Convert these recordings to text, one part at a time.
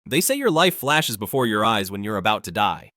They say your life flashes before your eyes when you're about to die.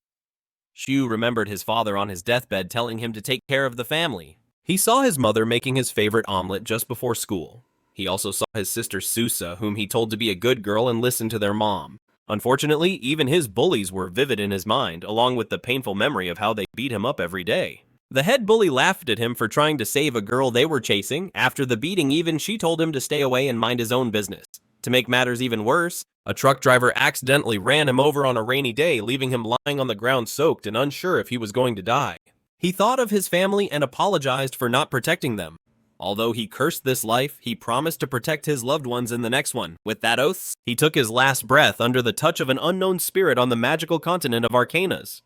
Shu remembered his father on his deathbed telling him to take care of the family. He saw his mother making his favorite omelet just before school. He also saw his sister Susa, whom he told to be a good girl and listen to their mom. Unfortunately, even his bullies were vivid in his mind, along with the painful memory of how they beat him up every day. The head bully laughed at him for trying to save a girl they were chasing. After the beating, even she told him to stay away and mind his own business. To make matters even worse, a truck driver accidentally ran him over on a rainy day, leaving him lying on the ground soaked and unsure if he was going to die. He thought of his family and apologized for not protecting them. Although he cursed this life, he promised to protect his loved ones in the next one. With that oath, he took his last breath under the touch of an unknown spirit on the magical continent of Arcanas.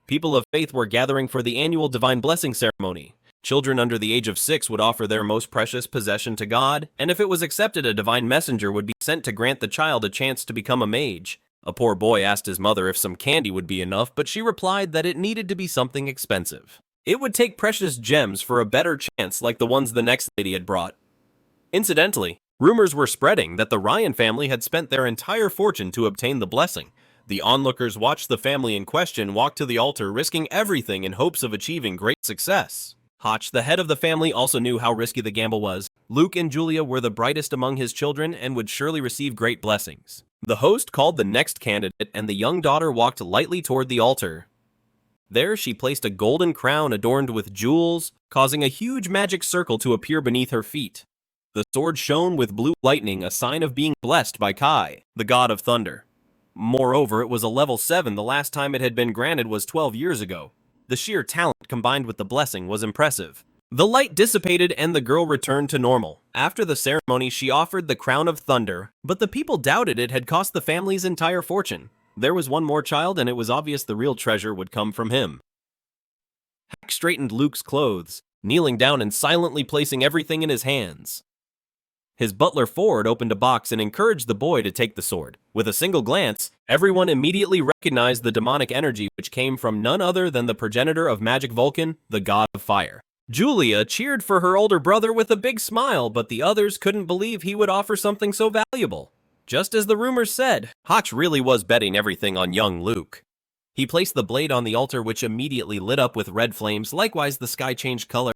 People of faith were gathering for the annual divine blessing ceremony. Children under the age of 6 would offer their most precious possession to God, and if it was accepted, a divine messenger would be sent to grant the child a chance to become a mage. A poor boy asked his mother if some candy would be enough, but she replied that it needed to be something expensive. It would take precious gems for a better chance like the ones the next lady had brought. Incidentally, rumors were spreading that the Ryan family had spent their entire fortune to obtain the blessing. The onlookers watched the family in question walk to the altar, risking everything in hopes of achieving great success. Hotch, the head of the family, also knew how risky the gamble was. Luke and Julia were the brightest among his children and would surely receive great blessings. The host called the next candidate, and the young daughter walked lightly toward the altar. There she placed a golden crown adorned with jewels, causing a huge magic circle to appear beneath her feet. The sword shone with blue lightning, a sign of being blessed by Kai, the god of thunder. Moreover, it was a level 7. The last time it had been granted was 12 years ago. The sheer talent combined with the blessing was impressive. The light dissipated and the girl returned to normal. After the ceremony, she offered the crown of thunder, but the people doubted it had cost the family's entire fortune. There was one more child, and it was obvious the real treasure would come from him. Hack straightened Luke's clothes, kneeling down and silently placing everything in his hands. His butler Ford opened a box and encouraged the boy to take the sword. With a single glance, everyone immediately recognized the demonic energy which came from none other than the progenitor of magic Vulcan, the god of fire. Julia cheered for her older brother with a big smile, but the others couldn't believe he would offer something so valuable. Just as the rumors said, Hotch really was betting everything on young Luke. He placed the blade on the altar, which immediately lit up with red flames. Likewise, the sky changed color,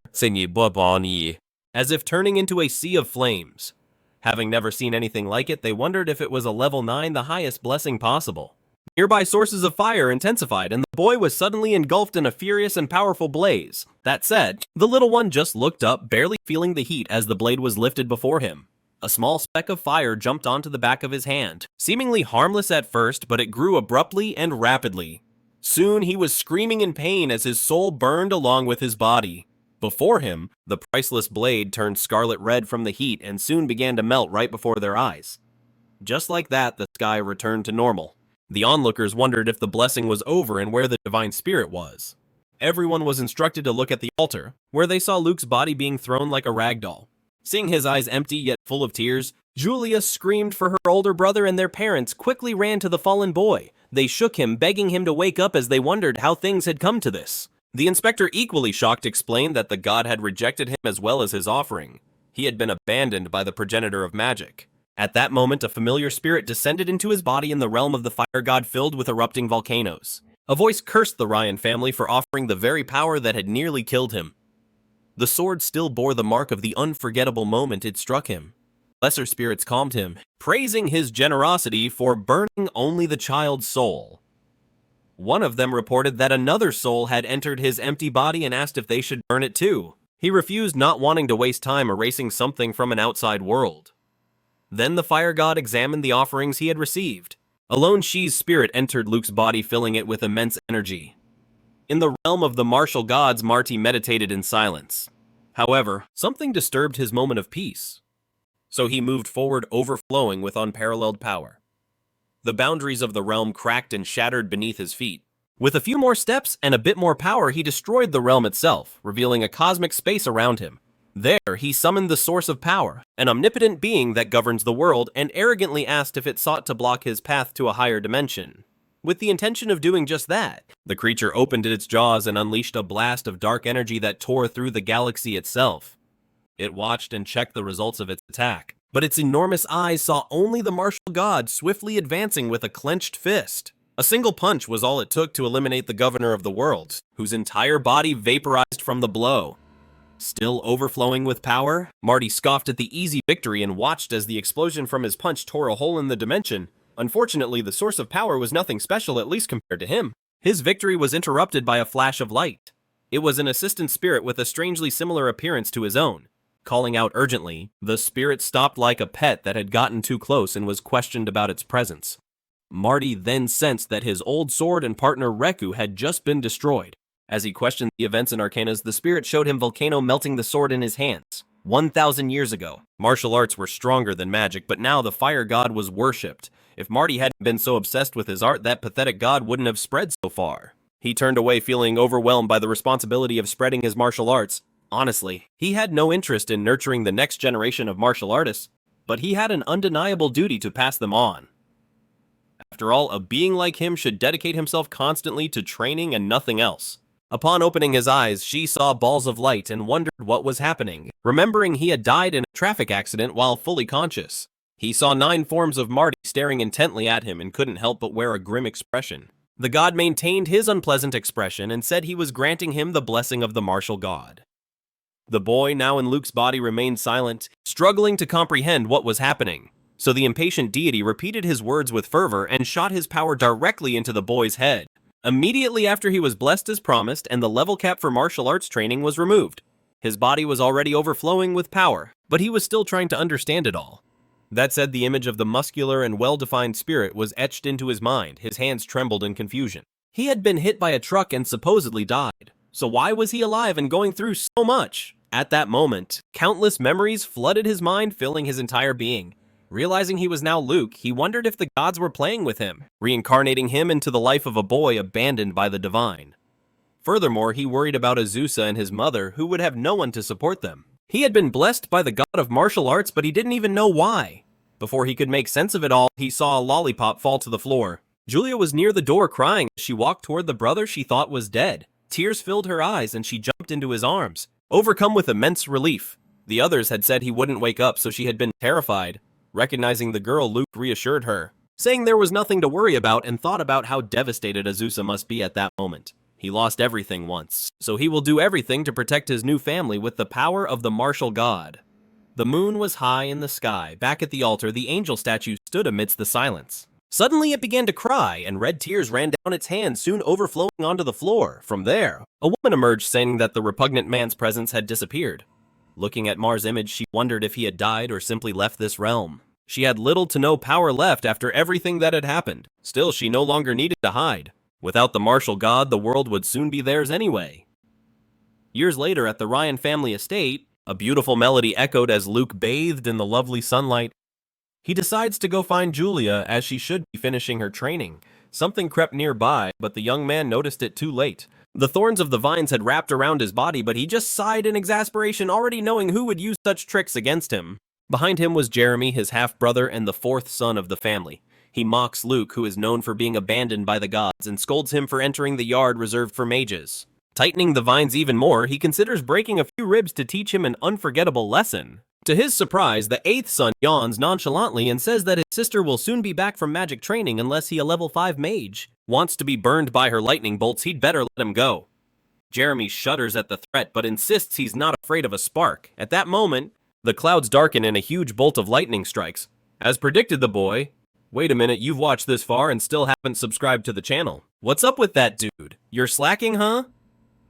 as if turning into a sea of flames. Having never seen anything like it, they wondered if it was a level 9, the highest blessing possible. Nearby sources of fire intensified, and the boy was suddenly engulfed in a furious and powerful blaze. That said, the little one just looked up, barely feeling the heat as the blade was lifted before him. A small speck of fire jumped onto the back of his hand, seemingly harmless at first, but it grew abruptly and rapidly. Soon he was screaming in pain as his soul burned along with his body. Before him, the priceless blade turned scarlet red from the heat and soon began to melt right before their eyes. Just like that, the sky returned to normal. The onlookers wondered if the blessing was over and where the divine spirit was. Everyone was instructed to look at the altar, where they saw Luke's body being thrown like a rag doll. Seeing his eyes empty yet full of tears, Julia screamed for her older brother, and their parents quickly ran to the fallen boy. They shook him, begging him to wake up as they wondered how things had come to this. The inspector, equally shocked, explained that the god had rejected him as well as his offering. He had been abandoned by the progenitor of magic. At that moment, a familiar spirit descended into his body in the realm of the fire god filled with erupting volcanoes. A voice cursed the Ryan family for offering the very power that had nearly killed him. The sword still bore the mark of the unforgettable moment it struck him. Lesser spirits calmed him, praising his generosity for burning only the child's soul. One of them reported that another soul had entered his empty body and asked if they should burn it too. He refused, not wanting to waste time erasing something from an outside world. Then the fire god examined the offerings he had received. A lone Shi's spirit entered Luke's body, filling it with immense energy. In the realm of the martial gods, Marti meditated in silence. However, something disturbed his moment of peace. So he moved forward, overflowing with unparalleled power. The boundaries of the realm cracked and shattered beneath his feet. With a few more steps and a bit more power, he destroyed the realm itself, revealing a cosmic space around him. There, he summoned the source of power, an omnipotent being that governs the world, and arrogantly asked if it sought to block his path to a higher dimension. With the intention of doing just that, the creature opened its jaws and unleashed a blast of dark energy that tore through the galaxy itself. It watched and checked the results of its attack. but its enormous eyes saw only the martial god swiftly advancing with a clenched fist. A single punch was all it took to eliminate the governor of the world, whose entire body vaporized from the blow. Still overflowing with power, Marty scoffed at the easy victory and watched as the explosion from his punch tore a hole in the dimension. Unfortunately, the source of power was nothing special, at least compared to him. His victory was interrupted by a flash of light. It was an assistant spirit with a strangely similar appearance to his own. Calling out urgently, the spirit stopped like a pet that had gotten too close and was questioned about its presence. Marty then sensed that his old sword and partner Reku had just been destroyed. As he questioned the events in Arcanas, the spirit showed him Volcano melting the sword in his hands. 1,000 years ago, martial arts were stronger than magic, but now the fire god was worshipped. If Marty hadn't been so obsessed with his art, that pathetic god wouldn't have spread so far. He turned away feeling overwhelmed by the responsibility of spreading his martial arts. Honestly, he had no interest in nurturing the next generation of martial artists, but he had an undeniable duty to pass them on. After all, a being like him should dedicate himself constantly to training and nothing else. Upon opening his eyes, she saw balls of light and wondered what was happening, remembering he had died in a traffic accident while fully conscious. He saw 9 forms of Marty staring intently at him and couldn't help but wear a grim expression. The god maintained his unpleasant expression and said he was granting him the blessing of the martial god. The boy, now in Luke's body, remained silent, struggling to comprehend what was happening. So the impatient deity repeated his words with fervor and shot his power directly into the boy's head. Immediately after he was blessed as promised, and the level cap for martial arts training was removed. His body was already overflowing with power, but he was still trying to understand it all. That said, the image of the muscular and well-defined spirit was etched into his mind. His hands trembled in confusion. He had been hit by a truck and supposedly died. So why was he alive and going through so much? At that moment, countless memories flooded his mind, filling his entire being. Realizing he was now Luke, he wondered if the gods were playing with him, reincarnating him into the life of a boy abandoned by the divine. Furthermore, he worried about Azusa and his mother, who would have no one to support them. He had been blessed by the god of martial arts, but he didn't even know why. Before he could make sense of it all, he saw a lollipop fall to the floor. Julia was near the door crying as she walked toward the brother she thought was dead. Tears filled her eyes and she jumped into his arms, overcome with immense relief. The others had said he wouldn't wake up, so she had been terrified. Recognizing the girl, Luke reassured her, saying there was nothing to worry about, and thought about how devastated Azusa must be at that moment. He lost everything once, so he will do everything to protect his new family with the power of the martial god. The moon was high in the sky. Back at the altar, the angel statue stood amidst the silence. Suddenly it began to cry, and red tears ran down its hands, soon overflowing onto the floor. From there, a woman emerged saying that the repugnant man's presence had disappeared. Looking at Mar's image, she wondered if he had died or simply left this realm. She had little to no power left after everything that had happened. Still, she no longer needed to hide. Without the martial god, the world would soon be theirs anyway. Years later, at the Ryan family estate, a beautiful melody echoed as Luke bathed in the lovely sunlight. He decides to go find Julia, as she should be finishing her training. Something crept nearby, but the young man noticed it too late. The thorns of the vines had wrapped around his body, but he just sighed in exasperation, already knowing who would use such tricks against him. Behind him was Jeremy, his half-brother and the 4th son of the family. He mocks Luke, who is known for being abandoned by the gods, and scolds him for entering the yard reserved for mages. Tightening the vines even more, he considers breaking a few ribs to teach him an unforgettable lesson. To his surprise, the 8th son yawns nonchalantly and says that his sister will soon be back from magic training unless he, a level 5 mage, wants to be burned by her lightning bolts. He'd better let him go. Jeremy shudders at the threat, but insists he's not afraid of a spark. At that moment, the clouds darken and a huge bolt of lightning strikes. As predicted, the boy, "Wait a minute, you've watched this far and still haven't subscribed to the channel. What's up with that, dude? You're slacking, huh?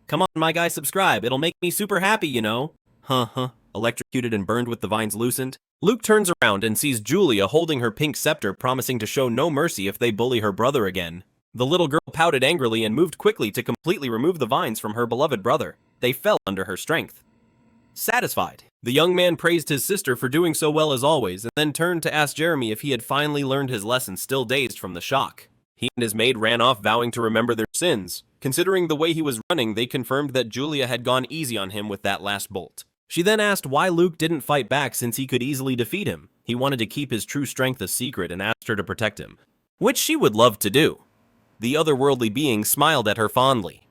Come on, my guy, subscribe. It'll make me super happy, you know." Electrocuted and burned with the vines loosened, Luke turns around and sees Julia holding her pink scepter, promising to show no mercy if they bully her brother again. The little girl pouted angrily and moved quickly to completely remove the vines from her beloved brother. They fell under her strength. Satisfied, the young man praised his sister for doing so well as always, and then turned to ask Jeremy if he had finally learned his lesson, still dazed from the shock. He and his maid ran off, vowing to remember their sins. Considering the way he was running, they confirmed that Julia had gone easy on him with that last bolt. She then asked why Luke didn't fight back since he could easily defeat him. He wanted to keep his true strength a secret and asked her to protect him, which she would love to do. The otherworldly being smiled at her fondly.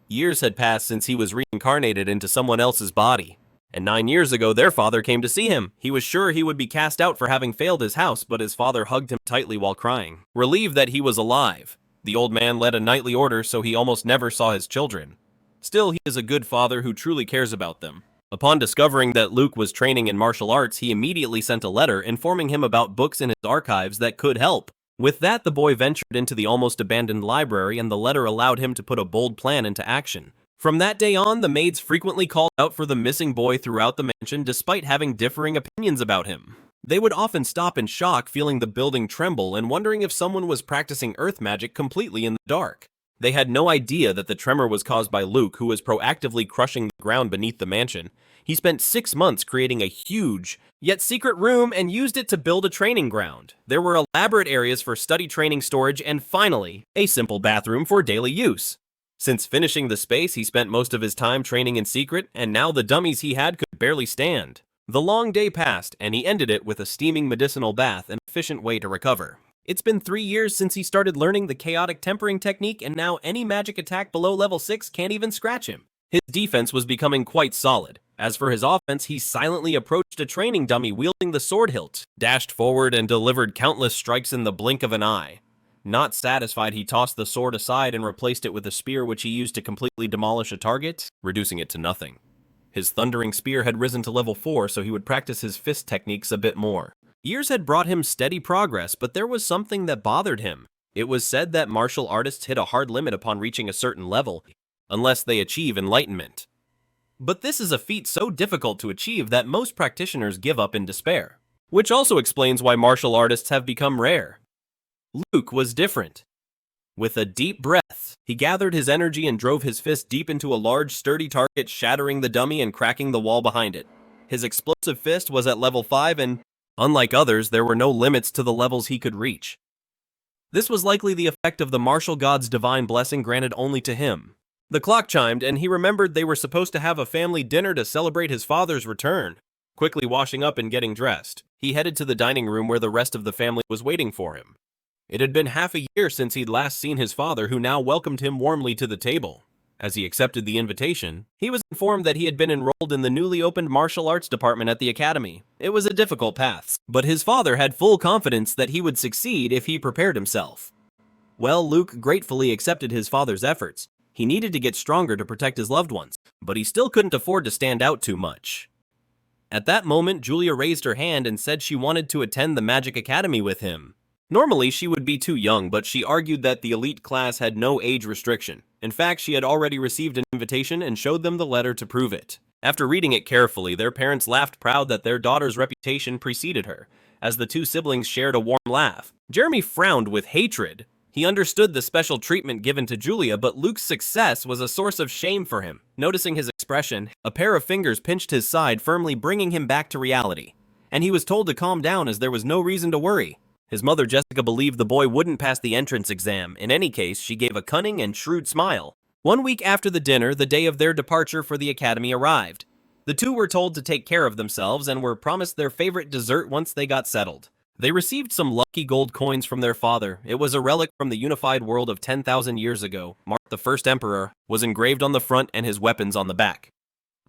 Years had passed since he was reincarnated into someone else's body, And 9 years ago, their father came to see him. He was sure he would be cast out for having failed his house, but his father hugged him tightly while crying, relieved that he was alive. The old man led a nightly order, so he almost never saw his children. Still, he is a good father who truly cares about them. Upon discovering that Luke was training in martial arts, he immediately sent a letter informing him about books in his archives that could help. With that, the boy ventured into the almost abandoned library, and the letter allowed him to put a bold plan into action. From that day on, the maids frequently called out for the missing boy throughout the mansion despite having differing opinions about him. They would often stop in shock, feeling the building tremble and wondering if someone was practicing earth magic completely in the dark. They had no idea that the tremor was caused by Luke, who was proactively crushing the ground beneath the mansion. He spent 6 months creating a huge, yet secret room and used it to build a training ground. There were elaborate areas for study training storage and finally, a simple bathroom for daily use. Since finishing the space, he spent most of his time training in secret, and now the dummies he had could barely stand. The long day passed, and he ended it with a steaming medicinal bath, an efficient way to recover. It's been 3 years since he started learning the chaotic tempering technique, and now any magic attack below level 6 can't even scratch him. His defense was becoming quite solid. As for his offense, he silently approached a training dummy wielding the sword hilt, dashed forward and delivered countless strikes in the blink of an eye. Not satisfied, he tossed the sword aside and replaced it with a spear which he used to completely demolish a target, reducing it to nothing. His thundering spear had risen to level 4, so he would practice his fist techniques a bit more. Years had brought him steady progress, but there was something that bothered him. It was said that martial artists hit a hard limit upon reaching a certain level, unless they achieve enlightenment. But this is a feat so difficult to achieve that most practitioners give up in despair, which also explains why martial artists have become rare. Luke was different. With a deep breath, he gathered his energy and drove his fist deep into a large, sturdy target, shattering the dummy and cracking the wall behind it. His explosive fist was at level 5 and, unlike others, there were no limits to the levels he could reach. This was likely the effect of the martial god's divine blessing granted only to him. The clock chimed, and he remembered they were supposed to have a family dinner to celebrate his father's return. Quickly washing up and getting dressed, he headed to the dining room where the rest of the family was waiting for him. It had been half a year since he'd last seen his father, who now welcomed him warmly to the table. As he accepted the invitation, he was informed that he had been enrolled in the newly opened martial arts department at the academy. It was a difficult path, but his father had full confidence that he would succeed if he prepared himself. Well, Luke gratefully accepted his father's efforts. He needed to get stronger to protect his loved ones, but he still couldn't afford to stand out too much. At that moment, Julia raised her hand and said she wanted to attend the Magic Academy with him. Normally, she would be too young, but she argued that the elite class had no age restriction. In fact, she had already received an invitation and showed them the letter to prove it. After reading it carefully, their parents laughed, proud that their daughter's reputation preceded her, as the two siblings shared a warm laugh. Jeremy frowned with hatred. He understood the special treatment given to Julia, but Luke's success was a source of shame for him. Noticing his expression, a pair of fingers pinched his side, firmly bringing him back to reality. And he was told to calm down as there was no reason to worry. His mother, Jessica, believed the boy wouldn't pass the entrance exam. In any case, she gave a cunning and shrewd smile. 1 week after the dinner, the day of their departure for the academy arrived. The two were told to take care of themselves and were promised their favorite dessert once they got settled. They received some lucky gold coins from their father. It was a relic from the unified world of 10,000 years ago. Mark, the first emperor, was engraved on the front and his weapons on the back.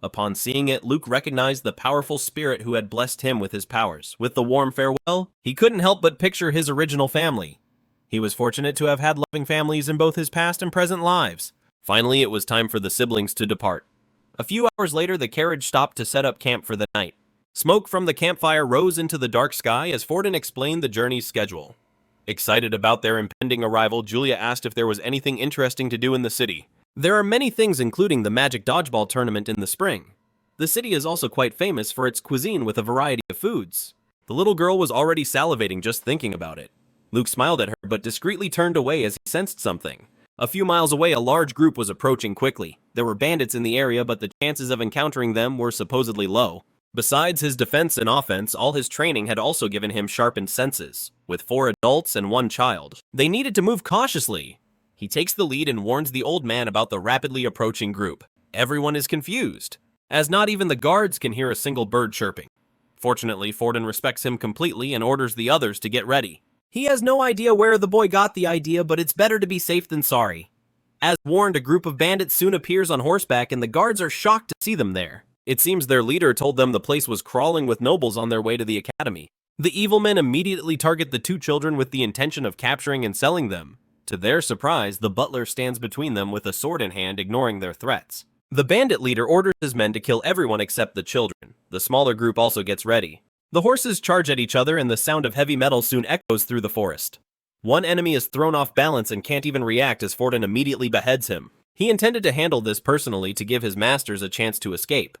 Upon seeing it, Luke recognized the powerful spirit who had blessed him with his powers. With the warm farewell, he couldn't help but picture his original family. He was fortunate to have had loving families in both his past and present lives. Finally, it was time for the siblings to depart. A few hours later, the carriage stopped to set up camp for the night. Smoke from the campfire rose into the dark sky as Forden explained the journey's schedule. Excited about their impending arrival, Julia asked if there was anything interesting to do in the city. There are many things, including the Magic Dodgeball tournament in the spring. The city is also quite famous for its cuisine with a variety of foods. The little girl was already salivating just thinking about it. Luke smiled at her but discreetly turned away as he sensed something. A few miles away, a large group was approaching quickly. There were bandits in the area, but the chances of encountering them were supposedly low. Besides his defense and offense, all his training had also given him sharpened senses. With 4 adults and 1 child, they needed to move cautiously. He takes the lead and warns the old man about the rapidly approaching group. Everyone is confused, as not even the guards can hear a single bird chirping. Fortunately, Forden respects him completely and orders the others to get ready. He has no idea where the boy got the idea, but it's better to be safe than sorry. As warned, a group of bandits soon appears on horseback and the guards are shocked to see them there. It seems their leader told them the place was crawling with nobles on their way to the academy. The evil men immediately target the two children with the intention of capturing and selling them. To their surprise, the butler stands between them with a sword in hand, ignoring their threats. The bandit leader orders his men to kill everyone except the children. The smaller group also gets ready. The horses charge at each other and the sound of heavy metal soon echoes through the forest. One enemy is thrown off balance and can't even react as Forden immediately beheads him. He intended to handle this personally to give his masters a chance to escape.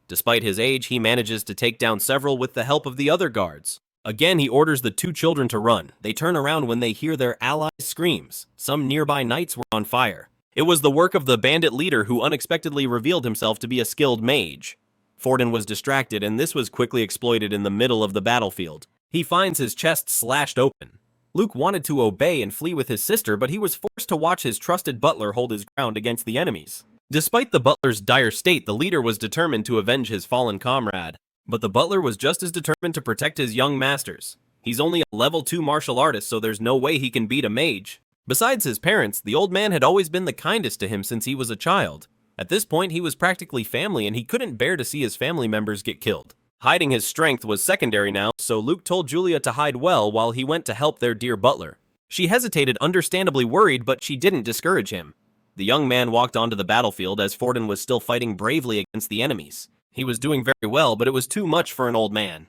Despite his age, he manages to take down several with the help of the other guards. Again, he orders the two children to run. They turn around when they hear their allies' screams. Some nearby knights were on fire. It was the work of the bandit leader who unexpectedly revealed himself to be a skilled mage. Forden was distracted and this was quickly exploited in the middle of the battlefield. He finds his chest slashed open. Luke wanted to obey and flee with his sister, but he was forced to watch his trusted butler hold his ground against the enemies. Despite the butler's dire state, the leader was determined to avenge his fallen comrade. But the butler was just as determined to protect his young masters. He's only a level 2 martial artist, so there's no way he can beat a mage. Besides his parents, the old man had always been the kindest to him since he was a child. At this point, he was practically family and he couldn't bear to see his family members get killed. Hiding his strength was secondary now, so Luke told Julia to hide well while he went to help their dear butler. She hesitated, understandably worried, but she didn't discourage him. The young man walked onto the battlefield as Forden was still fighting bravely against the enemies. He was doing very well, but it was too much for an old man.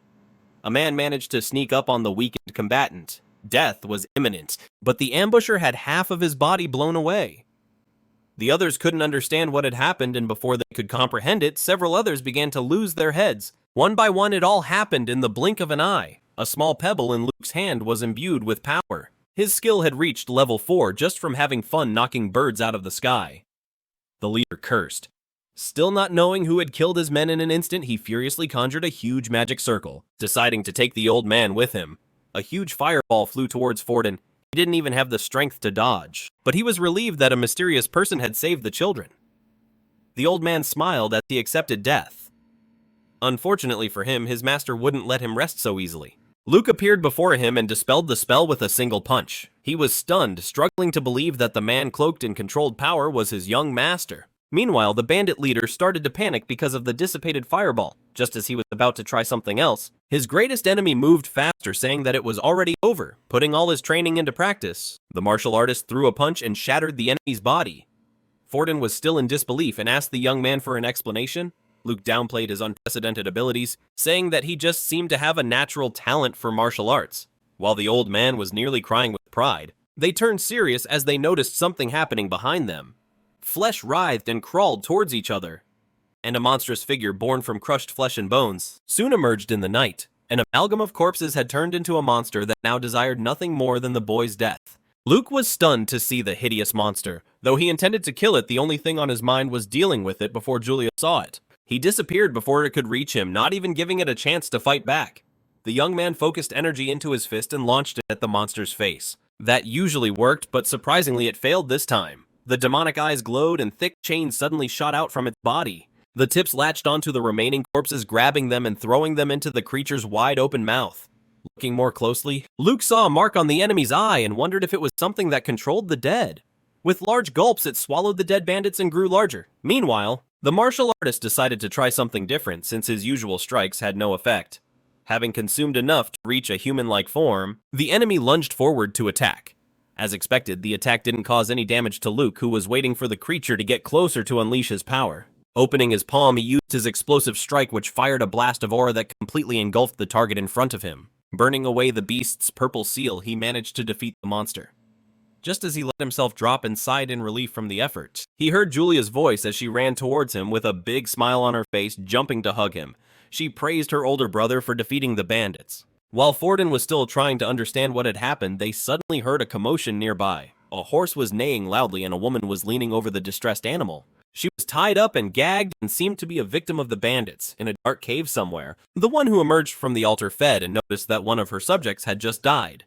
A man managed to sneak up on the weakened combatant. Death was imminent, but the ambusher had half of his body blown away. The others couldn't understand what had happened, and before they could comprehend it, several others began to lose their heads. One by one, it all happened in the blink of an eye. A small pebble in Luke's hand was imbued with power. His skill had reached level 4 just from having fun knocking birds out of the sky. The leader cursed. Still not knowing who had killed his men in an instant, he furiously conjured a huge magic circle, deciding to take the old man with him. A huge fireball flew towards Forden. He didn't even have the strength to dodge, but he was relieved that a mysterious person had saved the children. The old man smiled as he accepted death. Unfortunately for him, his master wouldn't let him rest so easily. Luke appeared before him and dispelled the spell with a single punch. He was stunned, struggling to believe that the man cloaked in controlled power was his young master. Meanwhile, the bandit leader started to panic because of the dissipated fireball. Just as he was about to try something else, his greatest enemy moved faster, saying that it was already over, putting all his training into practice. The martial artist threw a punch and shattered the enemy's body. Forden was still in disbelief and asked the young man for an explanation. Luke downplayed his unprecedented abilities, saying that he just seemed to have a natural talent for martial arts. While the old man was nearly crying with pride, they turned serious as they noticed something happening behind them. Flesh writhed and crawled towards each other, and a monstrous figure born from crushed flesh and bones soon emerged in the night. An amalgam of corpses had turned into a monster that now desired nothing more than the boy's death. Luke was stunned to see the hideous monster. Though he intended to kill it, the only thing on his mind was dealing with it before Julia saw it. He disappeared before it could reach him, not even giving it a chance to fight back. The young man focused energy into his fist and launched it at the monster's face. That usually worked, but surprisingly it failed this time. The demonic eyes glowed and thick chains suddenly shot out from its body. The tips latched onto the remaining corpses, grabbing them and throwing them into the creature's wide-open mouth. Looking more closely, Luke saw a mark on the enemy's eye and wondered if it was something that controlled the dead. With large gulps, it swallowed the dead bandits and grew larger. Meanwhile, the martial artist decided to try something different since his usual strikes had no effect. Having consumed enough to reach a human-like form, the enemy lunged forward to attack. As expected, the attack didn't cause any damage to Luke, who was waiting for the creature to get closer to unleash his power. Opening his palm, he used his explosive strike, which fired a blast of aura that completely engulfed the target in front of him. Burning away the beast's purple seal, he managed to defeat the monster. Just as he let himself drop and sighed in relief from the effort, he heard Julia's voice as she ran towards him with a big smile on her face, jumping to hug him. She praised her older brother for defeating the bandits. While Forden was still trying to understand what had happened, they suddenly heard a commotion nearby. A horse was neighing loudly and a woman was leaning over the distressed animal. She was tied up and gagged and seemed to be a victim of the bandits in a dark cave somewhere. The one who emerged from the altar fed and noticed that one of her subjects had just died.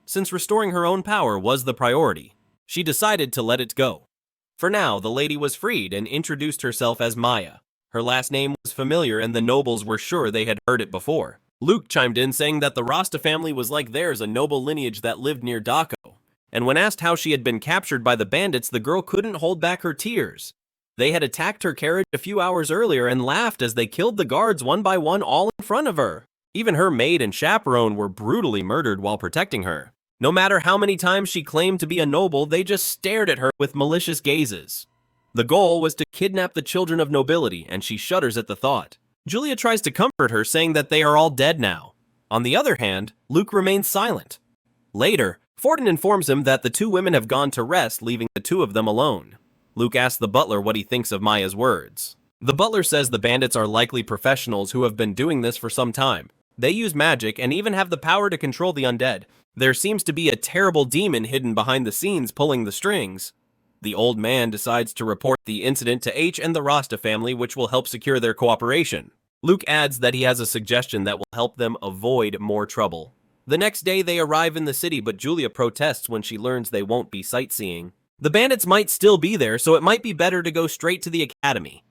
Since restoring her own power was the priority, she decided to let it go. For now, the lady was freed and introduced herself as Maya. Her last name was familiar and the nobles were sure they had heard it before. Luke chimed in, saying that the Rasta family was like theirs, a noble lineage that lived near Daco. And when asked how she had been captured by the bandits, the girl couldn't hold back her tears. They had attacked her carriage a few hours earlier and laughed as they killed the guards one by one all in front of her. Even her maid and chaperone were brutally murdered while protecting her. No matter how many times she claimed to be a noble, they just stared at her with malicious gazes. The goal was to kidnap the children of nobility, and she shudders at the thought. Julia tries to comfort her, saying that they are all dead now. On the other hand, Luke remains silent. Later, Forden informs him that the two women have gone to rest, leaving the two of them alone. Luke asks the butler what he thinks of Maya's words. The butler says the bandits are likely professionals who have been doing this for some time. They use magic and even have the power to control the undead. There seems to be a terrible demon hidden behind the scenes pulling the strings. The old man decides to report the incident to H and the Rasta family, which will help secure their cooperation. Luke adds that he has a suggestion that will help them avoid more trouble. The next day they arrive in the city, but Julia protests when she learns they won't be sightseeing. The bandits might still be there, so it might be better to go straight to the academy.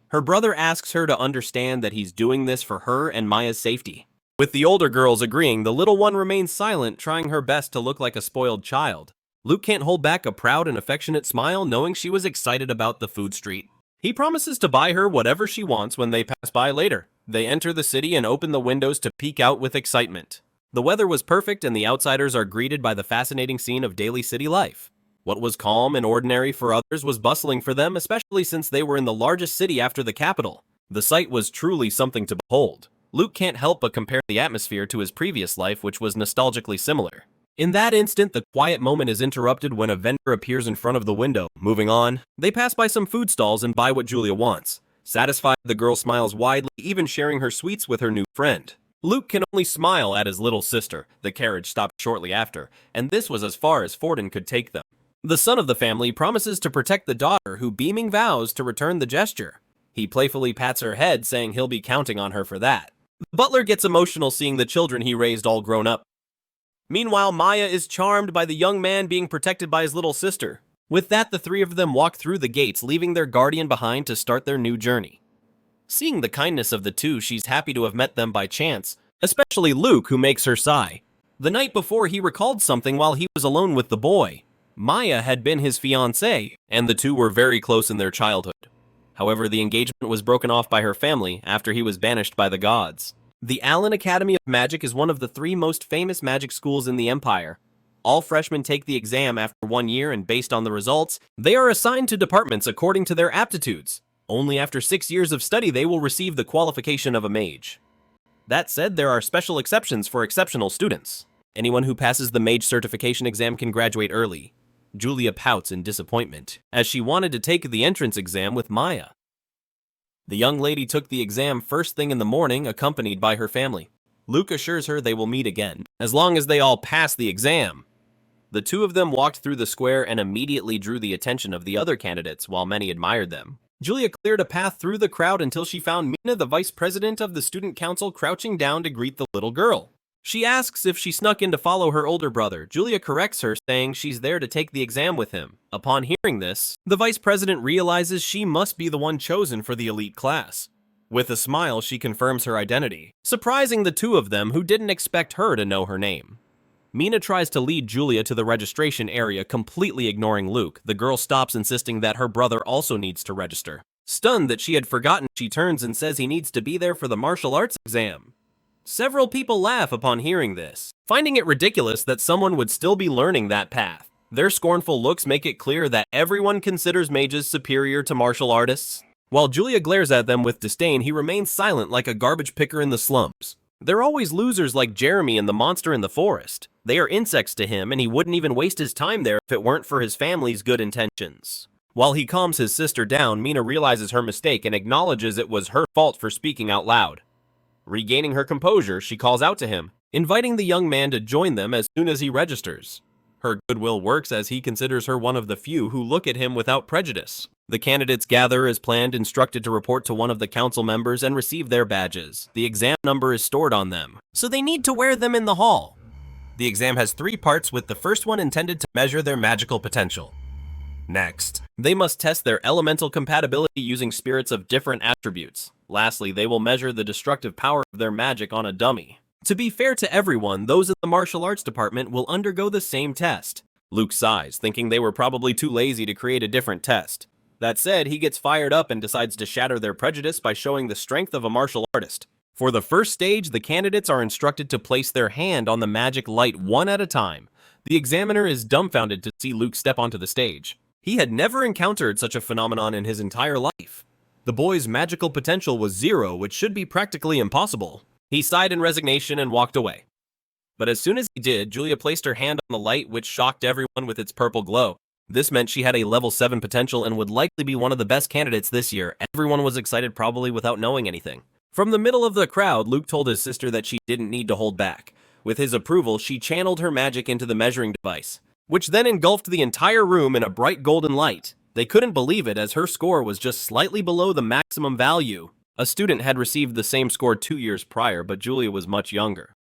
Her brother asks her to understand that he's doing this for her and Maya's safety. With the older girls agreeing, the little one remains silent, trying her best to look like a spoiled child. Luke can't hold back a proud and affectionate smile, knowing she was excited about the food street. He promises to buy her whatever she wants when they pass by later. They enter the city and open the windows to peek out with excitement. The weather was perfect, and the outsiders are greeted by the fascinating scene of daily city life. What was calm and ordinary for others was bustling for them, especially since they were in the largest city after the capital. The sight was truly something to behold. Luke can't help but compare the atmosphere to his previous life, which was nostalgically similar. In that instant, the quiet moment is interrupted when a vendor appears in front of the window. Moving on, they pass by some food stalls and buy what Julia wants. Satisfied, the girl smiles widely, even sharing her sweets with her new friend. Luke can only smile at his little sister. The carriage stopped shortly after, and this was as far as Forden could take them. The son of the family promises to protect the daughter, who beaming vows to return the gesture. He playfully pats her head, saying he'll be counting on her for that. The butler gets emotional seeing the children he raised all grown up. Meanwhile, Maya is charmed by the young man being protected by his little sister. With that, the three of them walk through the gates, leaving their guardian behind to start their new journey. Seeing the kindness of the two, she's happy to have met them by chance, especially Luke, who makes her sigh. The night before, he recalled something while he was alone with the boy. Maya had been his fiancée, and the two were very close in their childhood. However, the engagement was broken off by her family after he was banished by the gods. The Allen Academy of Magic is one of the 3 most famous magic schools in the Empire. All freshmen take the exam after 1 year, and based on the results, they are assigned to departments according to their aptitudes. Only after 6 years of study they will receive the qualification of a mage. That said, there are special exceptions for exceptional students. Anyone who passes the mage certification exam can graduate early. Julia pouts in disappointment, as she wanted to take the entrance exam with Maya. The young lady took the exam first thing in the morning, accompanied by her family. Luke assures her they will meet again, as long as they all pass the exam. The two of them walked through the square and immediately drew the attention of the other candidates, while many admired them. Julia cleared a path through the crowd until she found Mina, the vice president of the student council, crouching down to greet the little girl. She asks if she snuck in to follow her older brother. Julia corrects her, saying she's there to take the exam with him. Upon hearing this, the vice president realizes she must be the one chosen for the elite class. With a smile, she confirms her identity, surprising the two of them who didn't expect her to know her name. Mina tries to lead Julia to the registration area, completely ignoring Luke. The girl stops, insisting that her brother also needs to register. Stunned that she had forgotten, she turns and says he needs to be there for the martial arts exam. Several people laugh upon hearing this, finding it ridiculous that someone would still be learning that path. Their scornful looks make it clear that everyone considers mages superior to martial artists. While Julia glares at them with disdain, he remains silent like a garbage picker in the slums. They're always losers like Jeremy and the monster in the forest. They are insects to him, and he wouldn't even waste his time there if it weren't for his family's good intentions. While he calms his sister down, Mina realizes her mistake and acknowledges it was her fault for speaking out loud. Regaining her composure, she calls out to him, inviting the young man to join them as soon as he registers. Her goodwill works, as he considers her one of the few who look at him without prejudice. The candidates gather as planned, instructed to report to one of the council members and receive their badges. The exam number is stored on them, so they need to wear them in the hall. The exam has 3 parts, with the first one intended to measure their magical potential. Next, they must test their elemental compatibility using spirits of different attributes. Lastly, they will measure the destructive power of their magic on a dummy. To be fair to everyone, those in the martial arts department will undergo the same test. Luke sighs, thinking they were probably too lazy to create a different test. That said, he gets fired up and decides to shatter their prejudice by showing the strength of a martial artist. For the first stage, the candidates are instructed to place their hand on the magic light one at a time. The examiner is dumbfounded to see Luke step onto the stage. He had never encountered such a phenomenon in his entire life. The boy's magical potential was zero, which should be practically impossible. He sighed in resignation and walked away. But as soon as he did, Julia placed her hand on the light, which shocked everyone with its purple glow. This meant she had a level 7 potential and would likely be one of the best candidates this year. Everyone was excited, probably without knowing anything. From the middle of the crowd, Luke told his sister that she didn't need to hold back. With his approval, she channeled her magic into the measuring device, which then engulfed the entire room in a bright golden light. They couldn't believe it, as her score was just slightly below the maximum value. A student had received the same score 2 years prior, but Julia was much younger.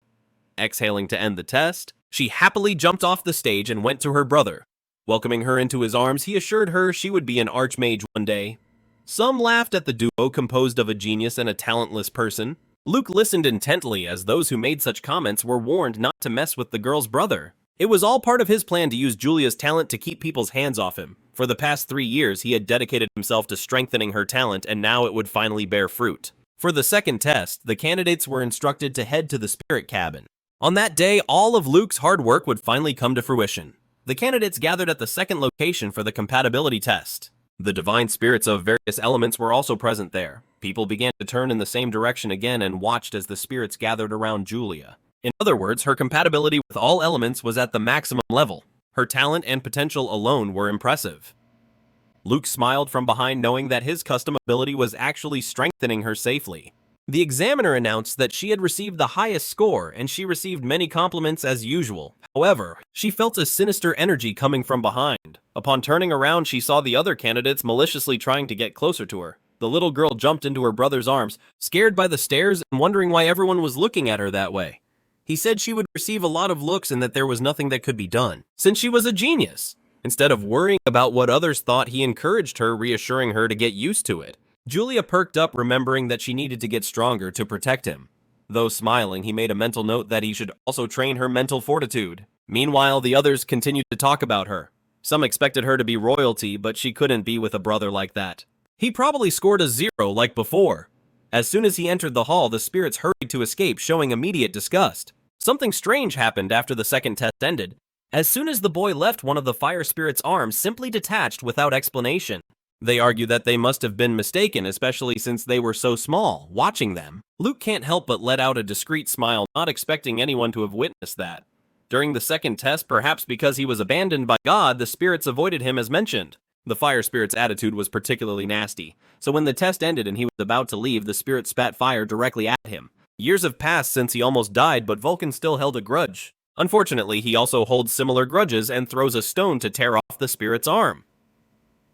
Exhaling to end the test, she happily jumped off the stage and went to her brother. Welcoming her into his arms, he assured her she would be an archmage one day. Some laughed at the duo composed of a genius and a talentless person. Luke listened intently, as those who made such comments were warned not to mess with the girl's brother. It was all part of his plan to use Julia's talent to keep people's hands off him. For the past 3 years, he had dedicated himself to strengthening her talent, and now it would finally bear fruit. For the second test, the candidates were instructed to head to the spirit cabin. On that day, all of Luke's hard work would finally come to fruition. The candidates gathered at the second location for the compatibility test. The divine spirits of various elements were also present there. People began to turn in the same direction again and watched as the spirits gathered around Julia. In other words, her compatibility with all elements was at the maximum level. Her talent and potential alone were impressive. Luke smiled from behind, knowing that his custom ability was actually strengthening her safely. The examiner announced that she had received the highest score, and she received many compliments as usual. However, she felt a sinister energy coming from behind. Upon turning around, she saw the other candidates maliciously trying to get closer to her. The little girl jumped into her brother's arms, scared by the stares and wondering why everyone was looking at her that way. He said she would receive a lot of looks and that there was nothing that could be done, since she was a genius. Instead of worrying about what others thought, he encouraged her, reassuring her to get used to it. Julia perked up, remembering that she needed to get stronger to protect him. Though smiling, he made a mental note that he should also train her mental fortitude. Meanwhile, the others continued to talk about her. Some expected her to be royalty, but she couldn't be with a brother like that. He probably scored a 0 like before. As soon as he entered the hall, the spirits hurried to escape, showing immediate disgust. Something strange happened after the second test ended. As soon as the boy left, one of the fire spirits' arms simply detached without explanation. They argue that they must have been mistaken, especially since they were so small. Watching them, Luke can't help but let out a discreet smile, not expecting anyone to have witnessed that. During the second test, perhaps because he was abandoned by God, the spirits avoided him as mentioned. The fire spirit's attitude was particularly nasty, so when the test ended and he was about to leave, the spirit spat fire directly at him. Years have passed since he almost died, but Vulcan still held a grudge. Unfortunately, he also holds similar grudges and throws a stone to tear off the spirit's arm.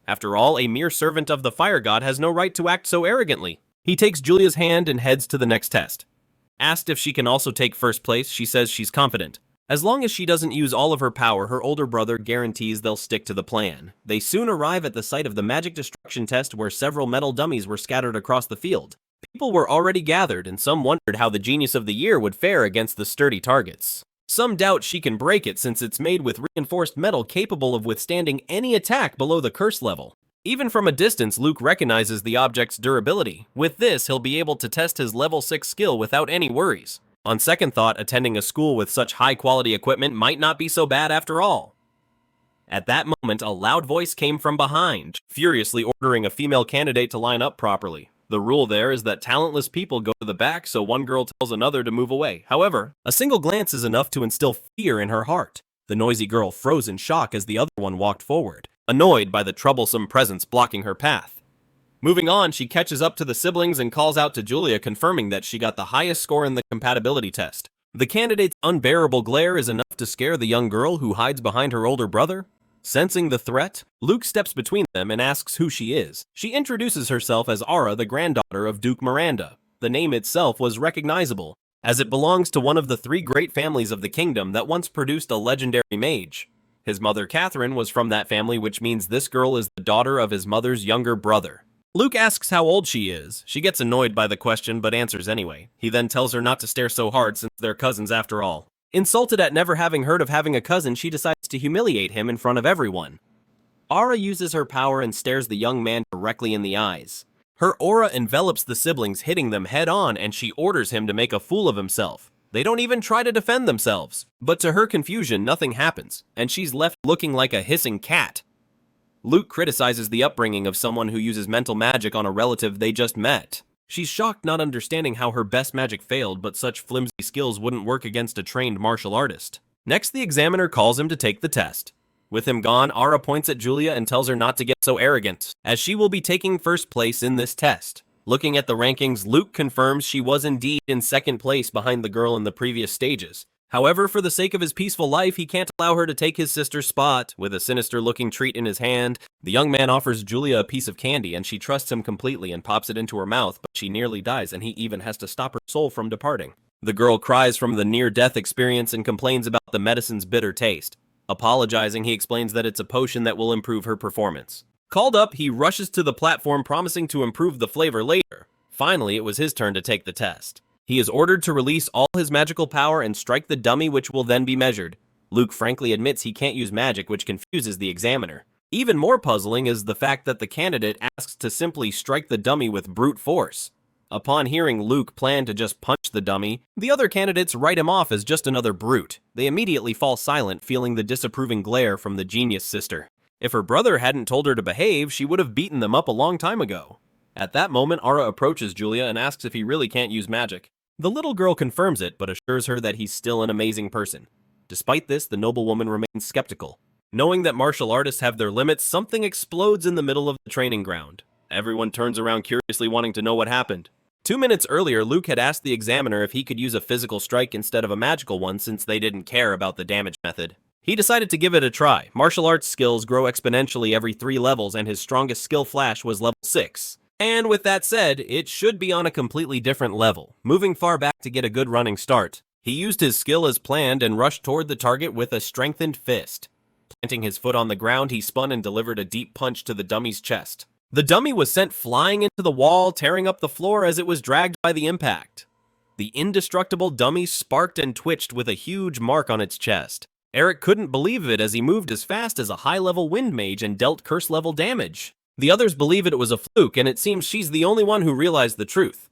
After all, a mere servant of the fire god has no right to act so arrogantly. He takes Julia's hand and heads to the next test. Asked if she can also take first place, she says she's confident. As long as she doesn't use all of her power, her older brother guarantees they'll stick to the plan. They soon arrive at the site of the magic destruction test, where several metal dummies were scattered across the field. People were already gathered, and some wondered how the genius of the year would fare against the sturdy targets. Some doubt she can break it, since it's made with reinforced metal capable of withstanding any attack below the curse level. Even from a distance, Luke recognizes the object's durability. With this, he'll be able to test his level 6 skill without any worries. On second thought, attending a school with such high-quality equipment might not be so bad after all. At that moment, a loud voice came from behind, furiously ordering a female candidate to line up properly. The rule there is that talentless people go to the back, so one girl tells another to move away. However, a single glance is enough to instill fear in her heart. The noisy girl froze in shock as the other one walked forward, annoyed by the troublesome presence blocking her path. Moving on, she catches up to the siblings and calls out to Julia, confirming that she got the highest score in the compatibility test. The candidate's unbearable glare is enough to scare the young girl, who hides behind her older brother. Sensing the threat, Luke steps between them and asks who she is. She introduces herself as Ara, the granddaughter of Duke Miranda. The name itself was recognizable, as it belongs to one of the 3 great families of the kingdom that once produced a legendary mage. His mother, Catherine, was from that family, which means this girl is the daughter of his mother's younger brother. Luke asks how old she is. She gets annoyed by the question, but answers anyway. He then tells her not to stare so hard, since they're cousins after all. Insulted at never having heard of having a cousin, she decides to humiliate him in front of everyone. Ara uses her power and stares the young man directly in the eyes. Her aura envelops the siblings, hitting them head-on, and she orders him to make a fool of himself. They don't even try to defend themselves. But to her confusion, nothing happens, and she's left looking like a hissing cat. Luke criticizes the upbringing of someone who uses mental magic on a relative they just met. She's shocked, not understanding how her best magic failed, but such flimsy skills wouldn't work against a trained martial artist. Next, the examiner calls him to take the test. With him gone, Ara points at Julia and tells her not to get so arrogant, as she will be taking first place in this test. Looking at the rankings, Luke confirms she was indeed in second place behind the girl in the previous stages. However, for the sake of his peaceful life, he can't allow her to take his sister's spot. With a sinister-looking treat in his hand, the young man offers Julia a piece of candy, and she trusts him completely and pops it into her mouth, but she nearly dies, and he even has to stop her soul from departing. The girl cries from the near-death experience and complains about the medicine's bitter taste. Apologizing, he explains that it's a potion that will improve her performance. Called up, he rushes to the platform, promising to improve the flavor later. Finally, it was his turn to take the test. He is ordered to release all his magical power and strike the dummy, which will then be measured. Luke frankly admits he can't use magic, which confuses the examiner. Even more puzzling is the fact that the candidate asks to simply strike the dummy with brute force. Upon hearing Luke plan to just punch the dummy, the other candidates write him off as just another brute. They immediately fall silent, feeling the disapproving glare from the genius sister. If her brother hadn't told her to behave, she would have beaten them up a long time ago. At that moment, Ara approaches Julia and asks if he really can't use magic. The little girl confirms it, but assures her that he's still an amazing person. Despite this, the noblewoman remains skeptical. Knowing that martial artists have their limits, something explodes in the middle of the training ground. Everyone turns around curiously, wanting to know what happened. 2 minutes earlier, Luke had asked the examiner if he could use a physical strike instead of a magical one, since they didn't care about the damage method. He decided to give it a try. Martial arts skills grow exponentially every 3 levels, and his strongest skill flash was level 6. And with that said, it should be on a completely different level, moving far back to get a good running start. He used his skill as planned and rushed toward the target with a strengthened fist. Planting his foot on the ground, he spun and delivered a deep punch to the dummy's chest. The dummy was sent flying into the wall, tearing up the floor as it was dragged by the impact. The indestructible dummy sparked and twitched with a huge mark on its chest. Eric couldn't believe it as he moved as fast as a high-level wind mage and dealt curse-level damage. The others believe it was a fluke, and it seems she's the only one who realized the truth.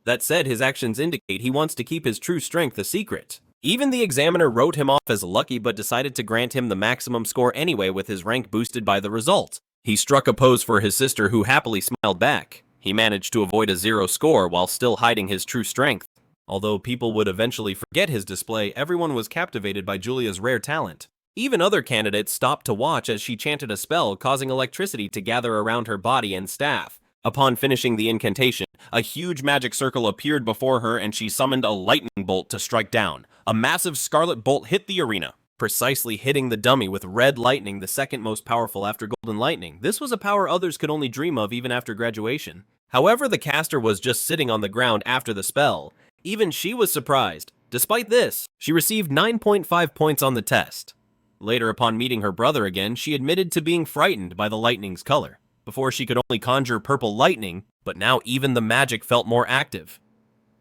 That said, his actions indicate he wants to keep his true strength a secret. Even the examiner wrote him off as lucky, but decided to grant him the maximum score anyway, with his rank boosted by the result. He struck a pose for his sister, who happily smiled back. He managed to avoid a 0 score while still hiding his true strength. Although people would eventually forget his display, everyone was captivated by Julia's rare talent. Even other candidates stopped to watch as she chanted a spell, causing electricity to gather around her body and staff. Upon finishing the incantation, a huge magic circle appeared before her and she summoned a lightning bolt to strike down. A massive scarlet bolt hit the arena, precisely hitting the dummy with red lightning, the second most powerful after golden lightning. This was a power others could only dream of even after graduation. However, the caster was just sitting on the ground after the spell. Even she was surprised. Despite this, she received 9.5 points on the test. Later, upon meeting her brother again, she admitted to being frightened by the lightning's color. Before, she could only conjure purple lightning, but now even the magic felt more active.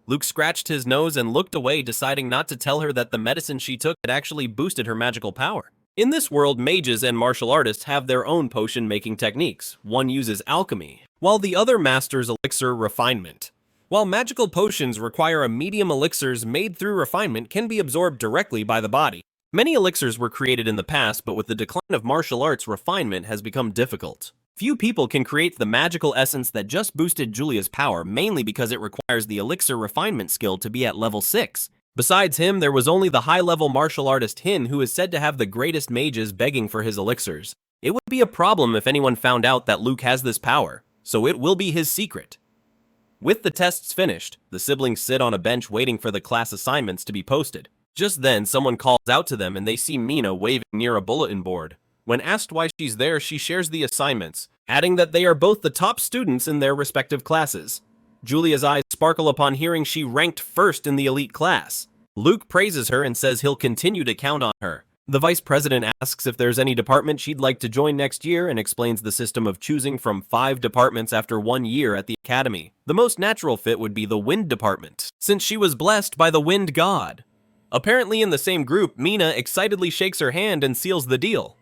Luke scratched his nose and looked away, deciding not to tell her that the medicine she took had actually boosted her magical power. In this world, mages and martial artists have their own potion-making techniques. One uses alchemy, while the other masters elixir refinement. While magical potions require a medium, elixirs made through refinement can be absorbed directly by the body. Many elixirs were created in the past, but with the decline of martial arts, refinement has become difficult. Few people can create the magical essence that just boosted Julia's power, mainly because it requires the elixir refinement skill to be at level 6. Besides him, there was only the high-level martial artist Hin, who is said to have the greatest mages begging for his elixirs. It would be a problem if anyone found out that Luke has this power, so it will be his secret. With the tests finished, the siblings sit on a bench waiting for the class assignments to be posted. Just then, someone calls out to them and they see Mina waving near a bulletin board. When asked why she's there, she shares the assignments, adding that they are both the top students in their respective classes. Julia's eyes sparkle upon hearing she ranked first in the elite class. Luke praises her and says he'll continue to count on her. The vice president asks if there's any department she'd like to join next year and explains the system of choosing from 5 departments after 1 year at the academy. The most natural fit would be the wind department, since she was blessed by the wind god. Apparently in the same group, Mina excitedly shakes her hand and seals the deal.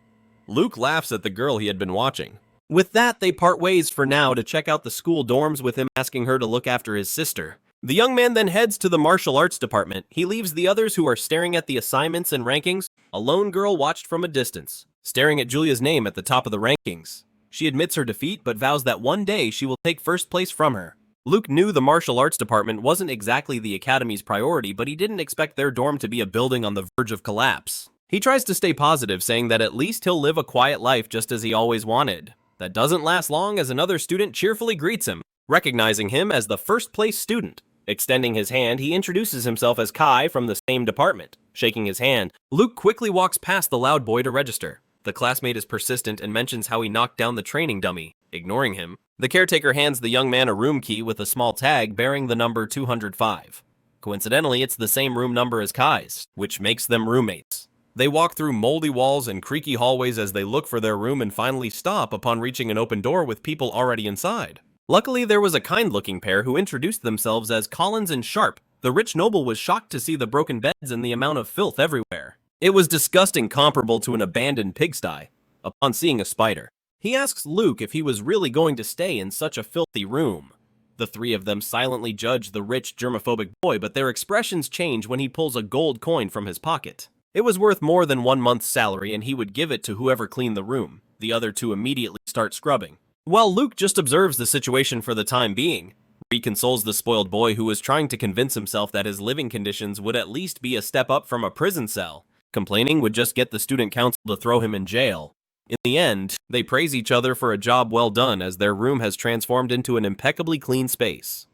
Luke laughs at the girl he had been watching. With that, they part ways for now to check out the school dorms, with him asking her to look after his sister. The young man then heads to the martial arts department. He leaves the others who are staring at the assignments and rankings. A lone girl watched from a distance, staring at Julia's name at the top of the rankings. She admits her defeat, but vows that one day she will take first place from her. Luke knew the martial arts department wasn't exactly the academy's priority, but he didn't expect their dorm to be a building on the verge of collapse. He tries to stay positive, saying that at least he'll live a quiet life just as he always wanted. That doesn't last long, as another student cheerfully greets him, recognizing him as the first place student. Extending his hand, he introduces himself as Kai from the same department. Shaking his hand, Luke quickly walks past the loud boy to register. The classmate is persistent and mentions how he knocked down the training dummy. Ignoring him, the caretaker hands the young man a room key with a small tag bearing the number 205. Coincidentally, it's the same room number as Kai's, which makes them roommates. They walk through moldy walls and creaky hallways as they look for their room and finally stop upon reaching an open door with people already inside. Luckily, there was a kind-looking pair who introduced themselves as Collins and Sharp. The rich noble was shocked to see the broken beds and the amount of filth everywhere. It was disgusting, comparable to an abandoned pigsty. Upon seeing a spider, he asks Luke if he was really going to stay in such a filthy room. The three of them silently judge the rich, germophobic boy, but their expressions change when he pulls a gold coin from his pocket. It was worth more than 1 month's salary, and he would give it to whoever cleaned the room. The other two immediately start scrubbing, while Luke just observes the situation for the time being. He consoles the spoiled boy, who was trying to convince himself that his living conditions would at least be a step up from a prison cell. Complaining would just get the student council to throw him in jail. In the end, they praise each other for a job well done, as their room has transformed into an impeccably clean space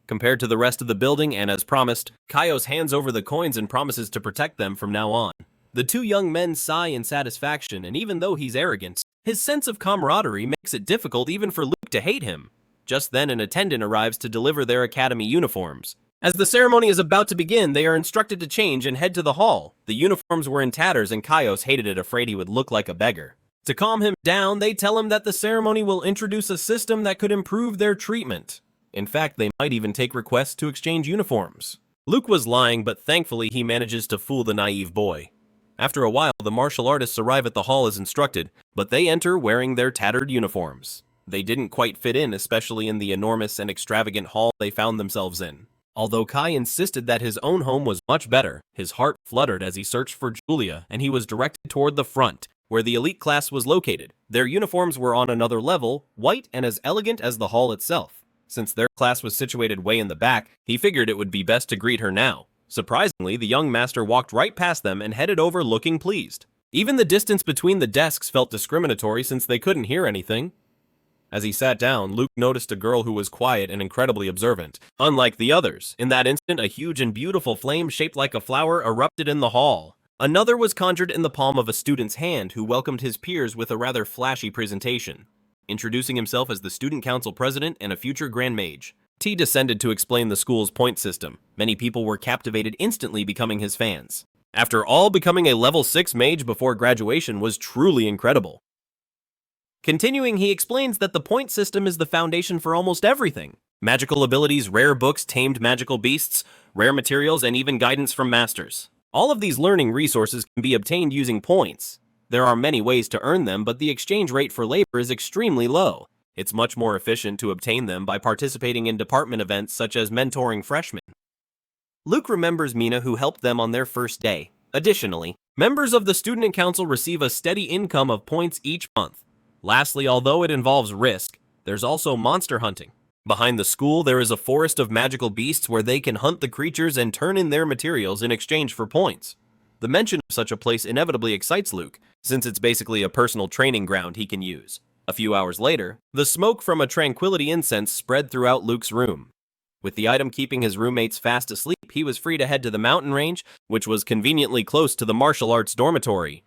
compared to the rest of the building, and as promised, Kaios hands over the coins and promises to protect them from now on. The two young men sigh in satisfaction, and even though he's arrogant, his sense of camaraderie makes it difficult even for Luke to hate him. Just then, an attendant arrives to deliver their academy uniforms. As the ceremony is about to begin, they are instructed to change and head to the hall. The uniforms were in tatters, and Kaios hated it, afraid he would look like a beggar. To calm him down, they tell him that the ceremony will introduce a system that could improve their treatment. In fact, they might even take requests to exchange uniforms. Luke was lying, but thankfully he manages to fool the naive boy. After a while, the martial artists arrive at the hall as instructed, but they enter wearing their tattered uniforms. They didn't quite fit in, especially in the enormous and extravagant hall they found themselves in. Although Kai insisted that his own home was much better, his heart fluttered as he searched for Julia, and he was directed toward the front, where the elite class was located. Their uniforms were on another level, white and as elegant as the hall itself. Since their class was situated way in the back, he figured it would be best to greet her now. Surprisingly, the young master walked right past them and headed over looking pleased. Even the distance between the desks felt discriminatory since they couldn't hear anything. As he sat down, Luke noticed a girl who was quiet and incredibly observant. Unlike the others, in that instant, a huge and beautiful flame shaped like a flower erupted in the hall. Another was conjured in the palm of a student's hand, who welcomed his peers with a rather flashy presentation. Introducing himself as the student council president and a future grand mage, T descended to explain the school's point system. Many people were captivated, instantly becoming his fans. After all, becoming a level 6 mage before graduation was truly incredible. Continuing, he explains that the point system is the foundation for almost everything. Magical abilities, rare books, tamed magical beasts, rare materials, and even guidance from masters. All of these learning resources can be obtained using points. There are many ways to earn them, but the exchange rate for labor is extremely low. It's much more efficient to obtain them by participating in department events such as mentoring freshmen. Luke remembers Mina, who helped them on their first day. Additionally, members of the student council receive a steady income of points each month. Lastly, although it involves risk, there's also monster hunting. Behind the school, there is a forest of magical beasts where they can hunt the creatures and turn in their materials in exchange for points. The mention of such a place inevitably excites Luke, since it's basically a personal training ground he can use. A few hours later, the smoke from a tranquility incense spread throughout Luke's room. With the item keeping his roommates fast asleep, he was free to head to the mountain range, which was conveniently close to the martial arts dormitory.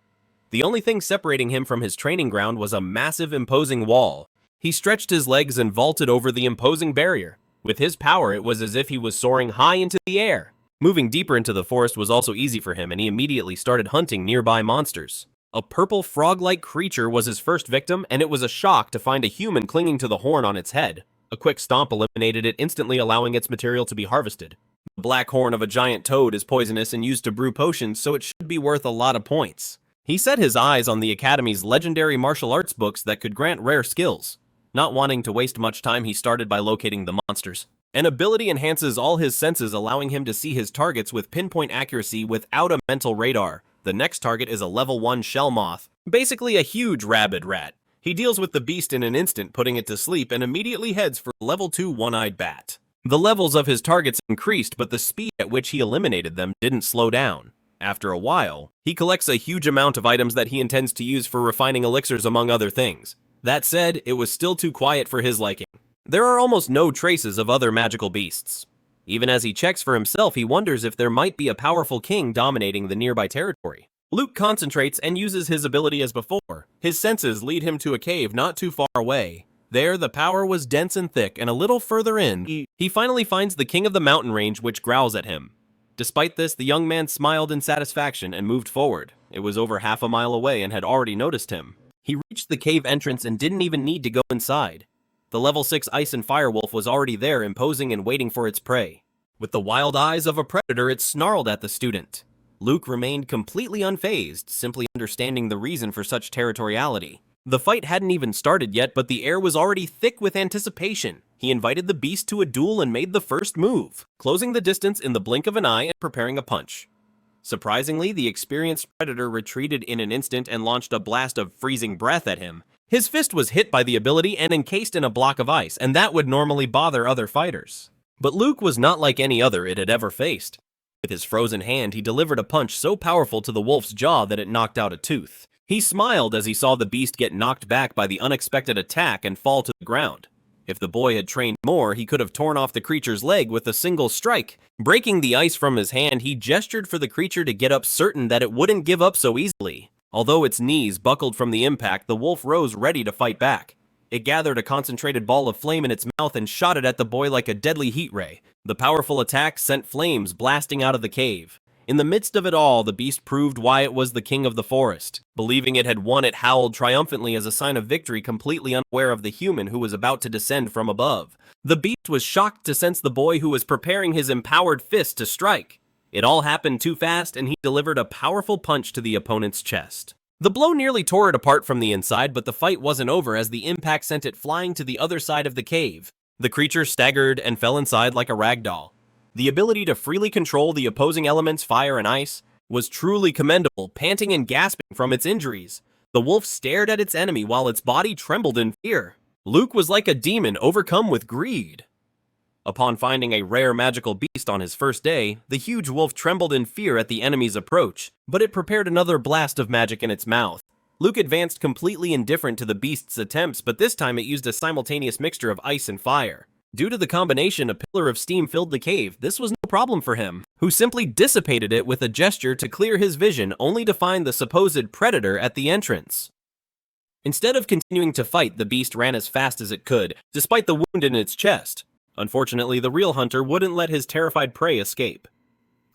The only thing separating him from his training ground was a massive, imposing wall. He stretched his legs and vaulted over the imposing barrier. With his power, it was as if he was soaring high into the air. Moving deeper into the forest was also easy for him, and he immediately started hunting nearby monsters. A purple frog-like creature was his first victim, and it was a shock to find a human clinging to the horn on its head. A quick stomp eliminated it, instantly allowing its material to be harvested. The black horn of a giant toad is poisonous and used to brew potions, so it should be worth a lot of points. He set his eyes on the Academy's legendary martial arts books that could grant rare skills. Not wanting to waste much time, he started by locating the monsters. An ability enhances all his senses, allowing him to see his targets with pinpoint accuracy without a mental radar. The next target is a level 1 shell moth, basically a huge rabid rat. He deals with the beast in an instant, putting it to sleep, and immediately heads for level 2 one-eyed bat. The levels of his targets increased, but the speed at which he eliminated them didn't slow down. After a while, he collects a huge amount of items that he intends to use for refining elixirs among other things. That said, it was still too quiet for his liking. There are almost no traces of other magical beasts. Even as he checks for himself, he wonders if there might be a powerful king dominating the nearby territory. Luke concentrates and uses his ability as before. His senses lead him to a cave not too far away. There, the power was dense and thick, and a little further in, he finally finds the king of the mountain range, which growls at him. Despite this, the young man smiled in satisfaction and moved forward. It was over half a mile away and had already noticed him. He reached the cave entrance and didn't even need to go inside. The level 6 ice and fire wolf was already there, imposing and waiting for its prey. With the wild eyes of a predator, it snarled at the student. Luke remained completely unfazed, simply understanding the reason for such territoriality. The fight hadn't even started yet, but the air was already thick with anticipation. He invited the beast to a duel and made the first move, closing the distance in the blink of an eye and preparing a punch. Surprisingly, the experienced predator retreated in an instant and launched a blast of freezing breath at him. His fist was hit by the ability and encased in a block of ice, and that would normally bother other fighters. But Luke was not like any other it had ever faced. With his frozen hand, he delivered a punch so powerful to the wolf's jaw that it knocked out a tooth. He smiled as he saw the beast get knocked back by the unexpected attack and fall to the ground. If the boy had trained more, he could have torn off the creature's leg with a single strike. Breaking the ice from his hand, he gestured for the creature to get up, certain that it wouldn't give up so easily. Although its knees buckled from the impact, the wolf rose ready to fight back. It gathered a concentrated ball of flame in its mouth and shot it at the boy like a deadly heat ray. The powerful attack sent flames blasting out of the cave. In the midst of it all, the beast proved why it was the king of the forest. Believing it had won, it howled triumphantly as a sign of victory, completely unaware of the human who was about to descend from above. The beast was shocked to sense the boy who was preparing his empowered fist to strike. It all happened too fast, and he delivered a powerful punch to the opponent's chest. The blow nearly tore it apart from the inside, but the fight wasn't over as the impact sent it flying to the other side of the cave. The creature staggered and fell inside like a rag doll. The ability to freely control the opposing elements, fire and ice, was truly commendable, panting and gasping from its injuries. The wolf stared at its enemy while its body trembled in fear. Luke was like a demon overcome with greed. Upon finding a rare magical beast on his first day, the huge wolf trembled in fear at the enemy's approach, but it prepared another blast of magic in its mouth. Luke advanced completely indifferent to the beast's attempts, but this time it used a simultaneous mixture of ice and fire. Due to the combination, a pillar of steam filled the cave. This was no problem for him, who simply dissipated it with a gesture to clear his vision, only to find the supposed predator at the entrance. Instead of continuing to fight, the beast ran as fast as it could, despite the wound in its chest. Unfortunately, the real hunter wouldn't let his terrified prey escape.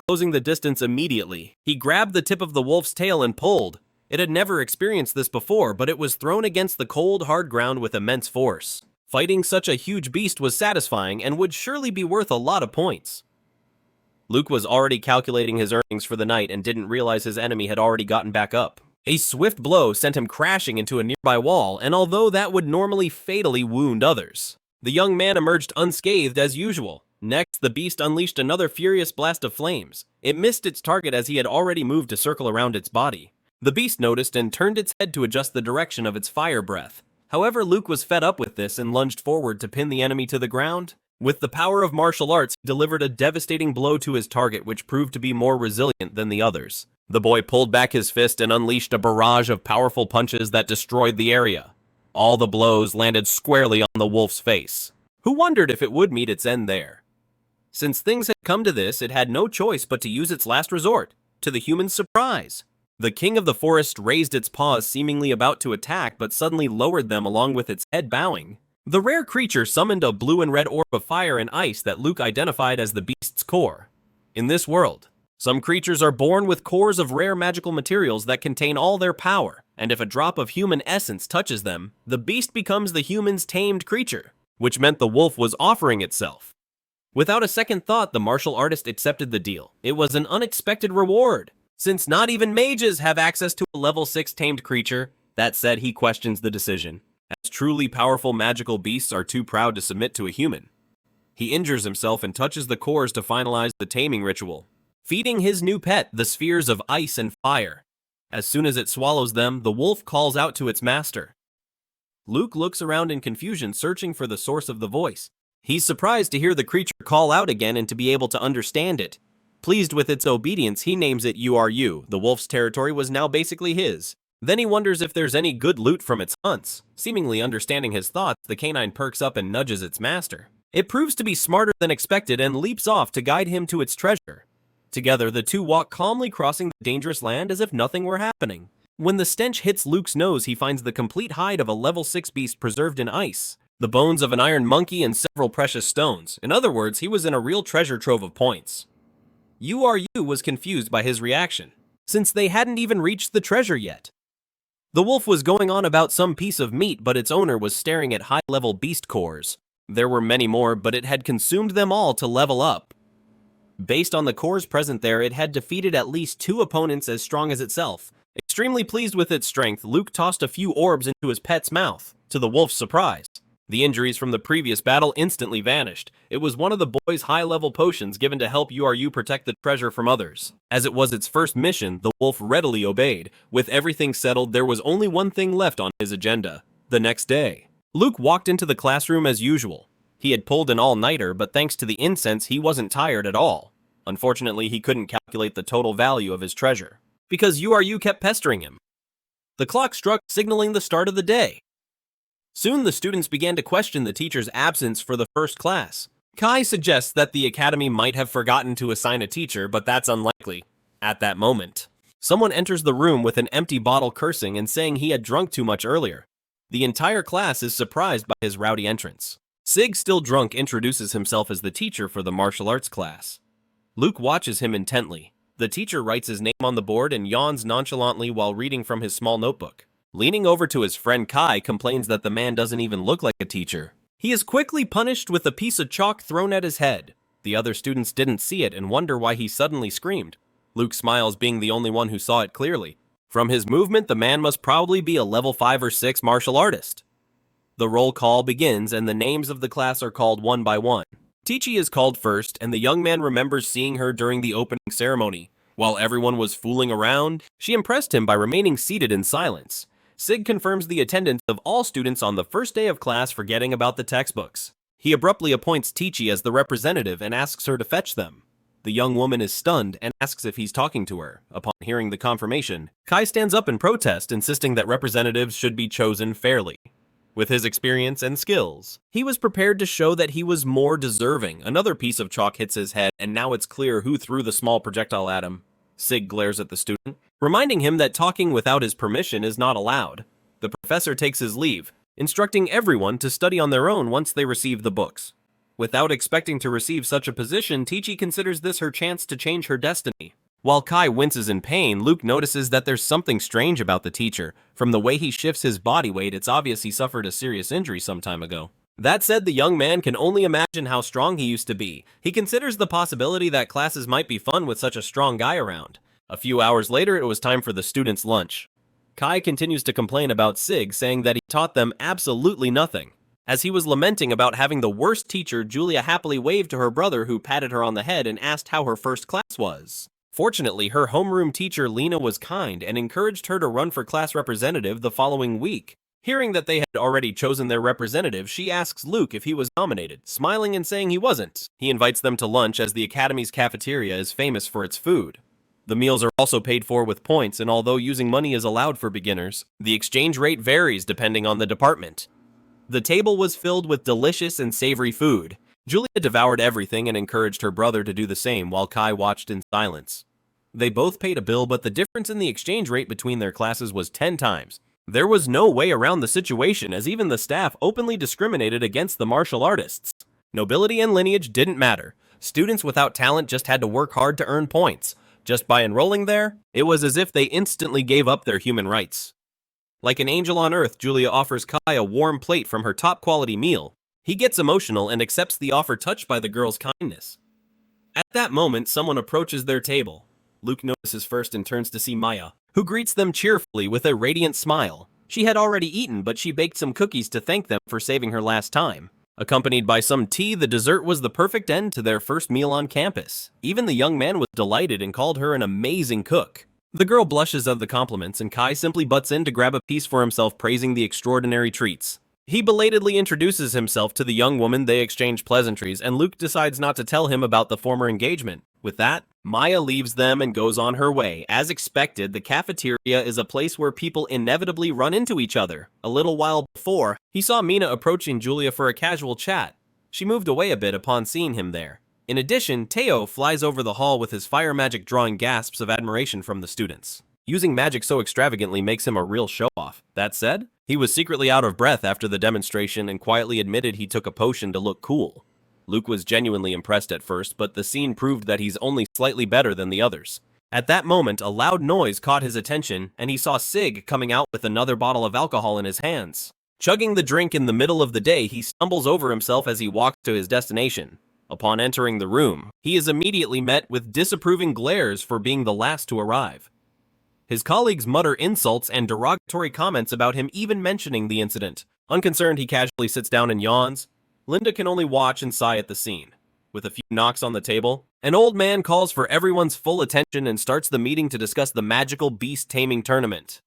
Closing the distance immediately, he grabbed the tip of the wolf's tail and pulled. It had never experienced this before, but it was thrown against the cold, hard ground with immense force. Fighting such a huge beast was satisfying and would surely be worth a lot of points. Luke was already calculating his earnings for the night and didn't realize his enemy had already gotten back up. A swift blow sent him crashing into a nearby wall, and although that would normally fatally wound others, the young man emerged unscathed as usual. Next, the beast unleashed another furious blast of flames. It missed its target as he had already moved a circle around its body. The beast noticed and turned its head to adjust the direction of its fire breath. However, Luke was fed up with this and lunged forward to pin the enemy to the ground. With the power of martial arts, he delivered a devastating blow to his target, which proved to be more resilient than the others. The boy pulled back his fist and unleashed a barrage of powerful punches that destroyed the area. All the blows landed squarely on the wolf's face, who wondered if it would meet its end there. Since things had come to this, it had no choice but to use its last resort, to the human's surprise. The king of the forest raised its paws, seemingly about to attack, but suddenly lowered them along with its head bowing. The rare creature summoned a blue and red orb of fire and ice that Luke identified as the beast's core. In this world, some creatures are born with cores of rare magical materials that contain all their power, and if a drop of human essence touches them, the beast becomes the human's tamed creature, which meant the wolf was offering itself. Without a second thought, the martial artist accepted the deal. It was an unexpected reward. since not even mages have access to a level 6 tamed creature. That said, he questions the decision, as truly powerful magical beasts are too proud to submit to a human. He injures himself and touches the cores to finalize the taming ritual, feeding his new pet the spheres of ice and fire. As soon as it swallows them, the wolf calls out to its master. Luke looks around in confusion, searching for the source of the voice. He's surprised to hear the creature call out again and to be able to understand it. Pleased with its obedience, he names it You. The wolf's territory was now basically his. Then he wonders if there's any good loot from its hunts. Seemingly understanding his thoughts, the canine perks up and nudges its master. It proves to be smarter than expected and leaps off to guide him to its treasure. Together, the two walk calmly, crossing the dangerous land as if nothing were happening. When the stench hits Luke's nose, he finds the complete hide of a level 6 beast preserved in ice, the bones of an iron monkey, and several precious stones. In other words, he was in a real treasure trove of points. You was confused by his reaction, since they hadn't even reached the treasure yet. The wolf was going on about some piece of meat, but its owner was staring at high-level beast cores. There were many more, but it had consumed them all to level up. Based on the cores present there, it had defeated at least 2 opponents as strong as itself. Extremely pleased with its strength, Luke tossed a few orbs into his pet's mouth, to the wolf's surprise. The injuries from the previous battle instantly vanished. It was one of the boy's high-level potions given to help You protect the treasure from others. As it was its first mission, the wolf readily obeyed. With everything settled, there was only one thing left on his agenda. The next day, Luke walked into the classroom as usual. He had pulled an all-nighter, but thanks to the incense, he wasn't tired at all. Unfortunately, he couldn't calculate the total value of his treasure, because You kept pestering him. The clock struck, signaling the start of the day. Soon the students began to question the teacher's absence for the first class. Kai suggests that the academy might have forgotten to assign a teacher, but that's unlikely. At that moment, someone enters the room with an empty bottle, cursing and saying he had drunk too much earlier. The entire class is surprised by his rowdy entrance. Sig, still drunk, introduces himself as the teacher for the martial arts class. Luke watches him intently. The teacher writes his name on the board and yawns nonchalantly while reading from his small notebook. Leaning over to his friend, Kai complains that the man doesn't even look like a teacher. He is quickly punished with a piece of chalk thrown at his head. The other students didn't see it and wonder why he suddenly screamed. Luke smiles, being the only one who saw it clearly. From his movement, the man must probably be a level 5 or 6 martial artist. The roll call begins and the names of the class are called one by one. Tichi is called first, and the young man remembers seeing her during the opening ceremony. While everyone was fooling around, she impressed him by remaining seated in silence. Sig confirms the attendance of all students on the first day of class, forgetting about the textbooks. He abruptly appoints Tichi as the representative and asks her to fetch them. The young woman is stunned and asks if he's talking to her. Upon hearing the confirmation, Kai stands up in protest, insisting that representatives should be chosen fairly. With his experience and skills, he was prepared to show that he was more deserving. Another piece of chalk hits his head, and now it's clear who threw the small projectile at him. Sig glares at the student, reminding him that talking without his permission is not allowed. The professor takes his leave, instructing everyone to study on their own once they receive the books. Without expecting to receive such a position, Tichi considers this her chance to change her destiny. While Kai winces in pain, Luke notices that there's something strange about the teacher. From the way he shifts his body weight, it's obvious he suffered a serious injury some time ago. That said, the young man can only imagine how strong he used to be. He considers the possibility that classes might be fun with such a strong guy around. A few hours later, it was time for the students' lunch. Kai continues to complain about Sig, saying that he taught them absolutely nothing. As he was lamenting about having the worst teacher, Julia happily waved to her brother, who patted her on the head and asked how her first class was. Fortunately, her homeroom teacher Lena was kind and encouraged her to run for class representative the following week. Hearing that they had already chosen their representative, she asks Luke if he was nominated, smiling and saying he wasn't. He invites them to lunch, as the academy's cafeteria is famous for its food. The meals are also paid for with points, and although using money is allowed for beginners, the exchange rate varies depending on the department. The table was filled with delicious and savory food. Julia devoured everything and encouraged her brother to do the same, while Kai watched in silence. They both paid a bill, but the difference in the exchange rate between their classes was 10 times. There was no way around the situation, as even the staff openly discriminated against the martial artists. Nobility and lineage didn't matter. Students without talent just had to work hard to earn points. Just by enrolling there, it was as if they instantly gave up their human rights. Like an angel on earth, Julia offers Kai a warm plate from her top-quality meal. He gets emotional and accepts the offer, touched by the girl's kindness. At that moment, someone approaches their table. Luke notices first and turns to see Maya, who greets them cheerfully with a radiant smile. She had already eaten, but she baked some cookies to thank them for saving her last time. Accompanied by some tea, the dessert was the perfect end to their first meal on campus. Even the young man was delighted and called her an amazing cook. The girl blushes at the compliments, and Kai simply butts in to grab a piece for himself, praising the extraordinary treats. He belatedly introduces himself to the young woman, they exchange pleasantries, and Luke decides not to tell him about the former engagement. With that, Maya leaves them and goes on her way. As expected, the cafeteria is a place where people inevitably run into each other. A little while before, he saw Mina approaching Julia for a casual chat. She moved away a bit upon seeing him there. In addition, Teo flies over the hall with his fire magic, drawing gasps of admiration from the students. Using magic so extravagantly makes him a real show-off. That said, he was secretly out of breath after the demonstration and quietly admitted he took a potion to look cool. Luke was genuinely impressed at first, but the scene proved that he's only slightly better than the others. At that moment, a loud noise caught his attention, and he saw Sig coming out with another bottle of alcohol in his hands. Chugging the drink in the middle of the day, he stumbles over himself as he walks to his destination. Upon entering the room, he is immediately met with disapproving glares for being the last to arrive. His colleagues mutter insults and derogatory comments about him even mentioning the incident. Unconcerned, he casually sits down and yawns. Linda can only watch and sigh at the scene. With a few knocks on the table, an old man calls for everyone's full attention and starts the meeting to discuss the magical beast taming tournament.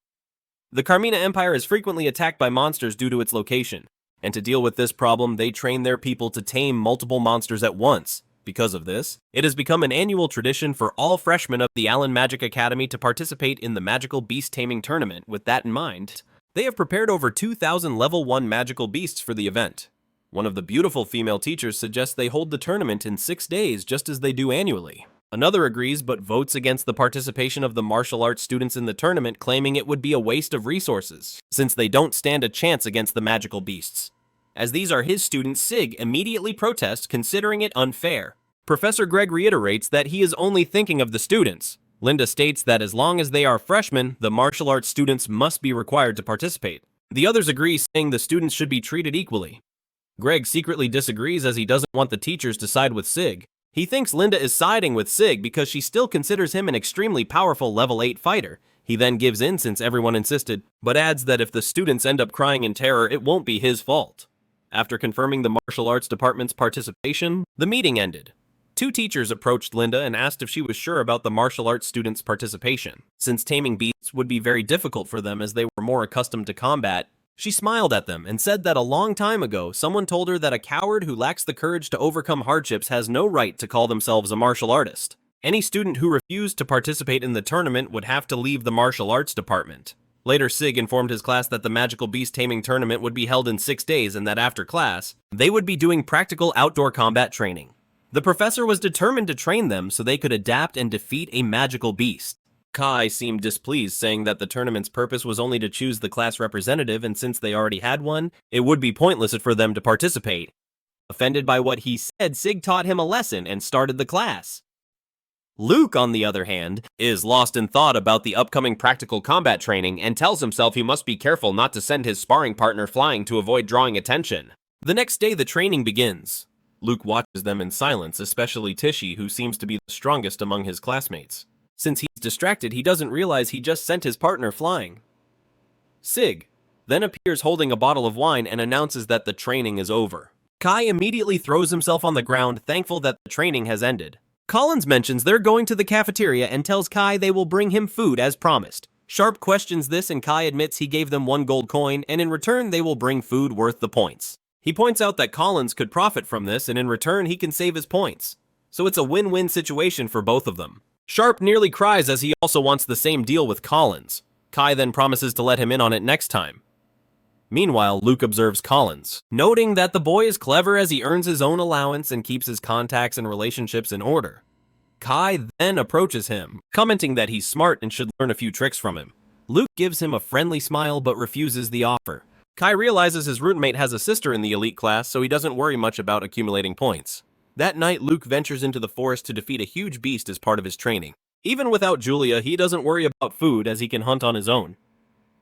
The Carmina Empire is frequently attacked by monsters due to its location, and to deal with this problem, they train their people to tame multiple monsters at once. Because of this, it has become an annual tradition for all freshmen of the Allen Magic Academy to participate in the magical beast taming tournament. With that in mind, they have prepared over 2,000 level 1 magical beasts for the event. One of the beautiful female teachers suggests they hold the tournament in 6 days just as they do annually. Another agrees but votes against the participation of the martial arts students in the tournament, claiming it would be a waste of resources, since they don't stand a chance against the magical beasts. As these are his students, Sig immediately protests, considering it unfair. Professor Greg reiterates that he is only thinking of the students. Linda states that as long as they are freshmen, the martial arts students must be required to participate. The others agree, saying the students should be treated equally. Greg secretly disagrees as he doesn't want the teachers to side with Sig. He thinks Linda is siding with Sig because she still considers him an extremely powerful level 8 fighter. He then gives in since everyone insisted, but adds that if the students end up crying in terror, it won't be his fault. After confirming the martial arts department's participation, the meeting ended. 2 teachers approached Linda and asked if she was sure about the martial arts students' participation. Since taming beasts would be very difficult for them as they were more accustomed to combat, she smiled at them and said that a long time ago, someone told her that a coward who lacks the courage to overcome hardships has no right to call themselves a martial artist. Any student who refused to participate in the tournament would have to leave the martial arts department. Later, Sig informed his class that the magical beast taming tournament would be held in 6 days and that after class, they would be doing practical outdoor combat training. The professor was determined to train them so they could adapt and defeat a magical beast. Kai seemed displeased, saying that the tournament's purpose was only to choose the class representative, and since they already had one, it would be pointless for them to participate. Offended by what he said, Sig taught him a lesson and started the class. Luke, on the other hand, is lost in thought about the upcoming practical combat training and tells himself he must be careful not to send his sparring partner flying to avoid drawing attention. The next day, the training begins. Luke watches them in silence, especially Tishy, who seems to be the strongest among his classmates. Since he's distracted, he doesn't realize he just sent his partner flying. Sig then appears holding a bottle of wine and announces that the training is over. Kai immediately throws himself on the ground, thankful that the training has ended. Collins mentions they're going to the cafeteria and tells Kai they will bring him food as promised. Sharp questions this, and Kai admits he gave them 1 gold coin, and in return they will bring food worth the points. He points out that Collins could profit from this, and in return he can save his points. So it's a win-win situation for both of them. Sharp nearly cries as he also wants the same deal with Collins. Kai then promises to let him in on it next time. Meanwhile, Luke observes Collins, noting that the boy is clever as he earns his own allowance and keeps his contacts and relationships in order. Kai then approaches him, commenting that he's smart and should learn a few tricks from him. Luke gives him a friendly smile but refuses the offer. Kai realizes his roommate has a sister in the elite class, so he doesn't worry much about accumulating points. That night, Luke ventures into the forest to defeat a huge beast as part of his training. Even without Julia, he doesn't worry about food as he can hunt on his own.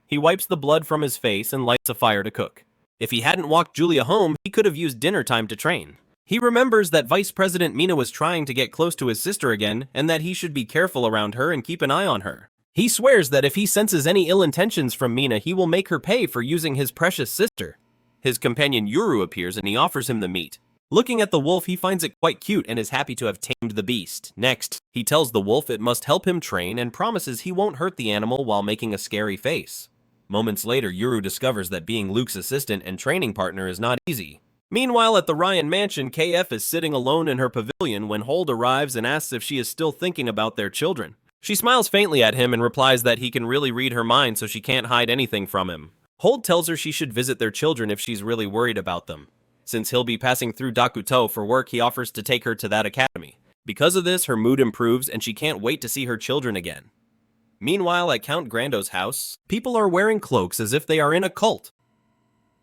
He wipes the blood from his face and lights a fire to cook. If he hadn't walked Julia home, he could have used dinner time to train. He remembers that Vice President Mina was trying to get close to his sister again and that he should be careful around her and keep an eye on her. He swears that if he senses any ill intentions from Mina, he will make her pay for using his precious sister. His companion Yuru appears and he offers him the meat. Looking at the wolf, he finds it quite cute and is happy to have tamed the beast. Next, he tells the wolf it must help him train and promises he won't hurt the animal while making a scary face. Moments later, Yuru discovers that being Luke's assistant and training partner is not easy. Meanwhile, at the Ryan mansion, KF is sitting alone in her pavilion when Hold arrives and asks if she is still thinking about their children. She smiles faintly at him and replies that he can really read her mind, so she can't hide anything from him. Hold tells her she should visit their children if she's really worried about them. Since he'll be passing through Dakuto for work, he offers to take her to that academy. Because of this, her mood improves and she can't wait to see her children again. Meanwhile, at Count Grando's house, people are wearing cloaks as if they are in a cult.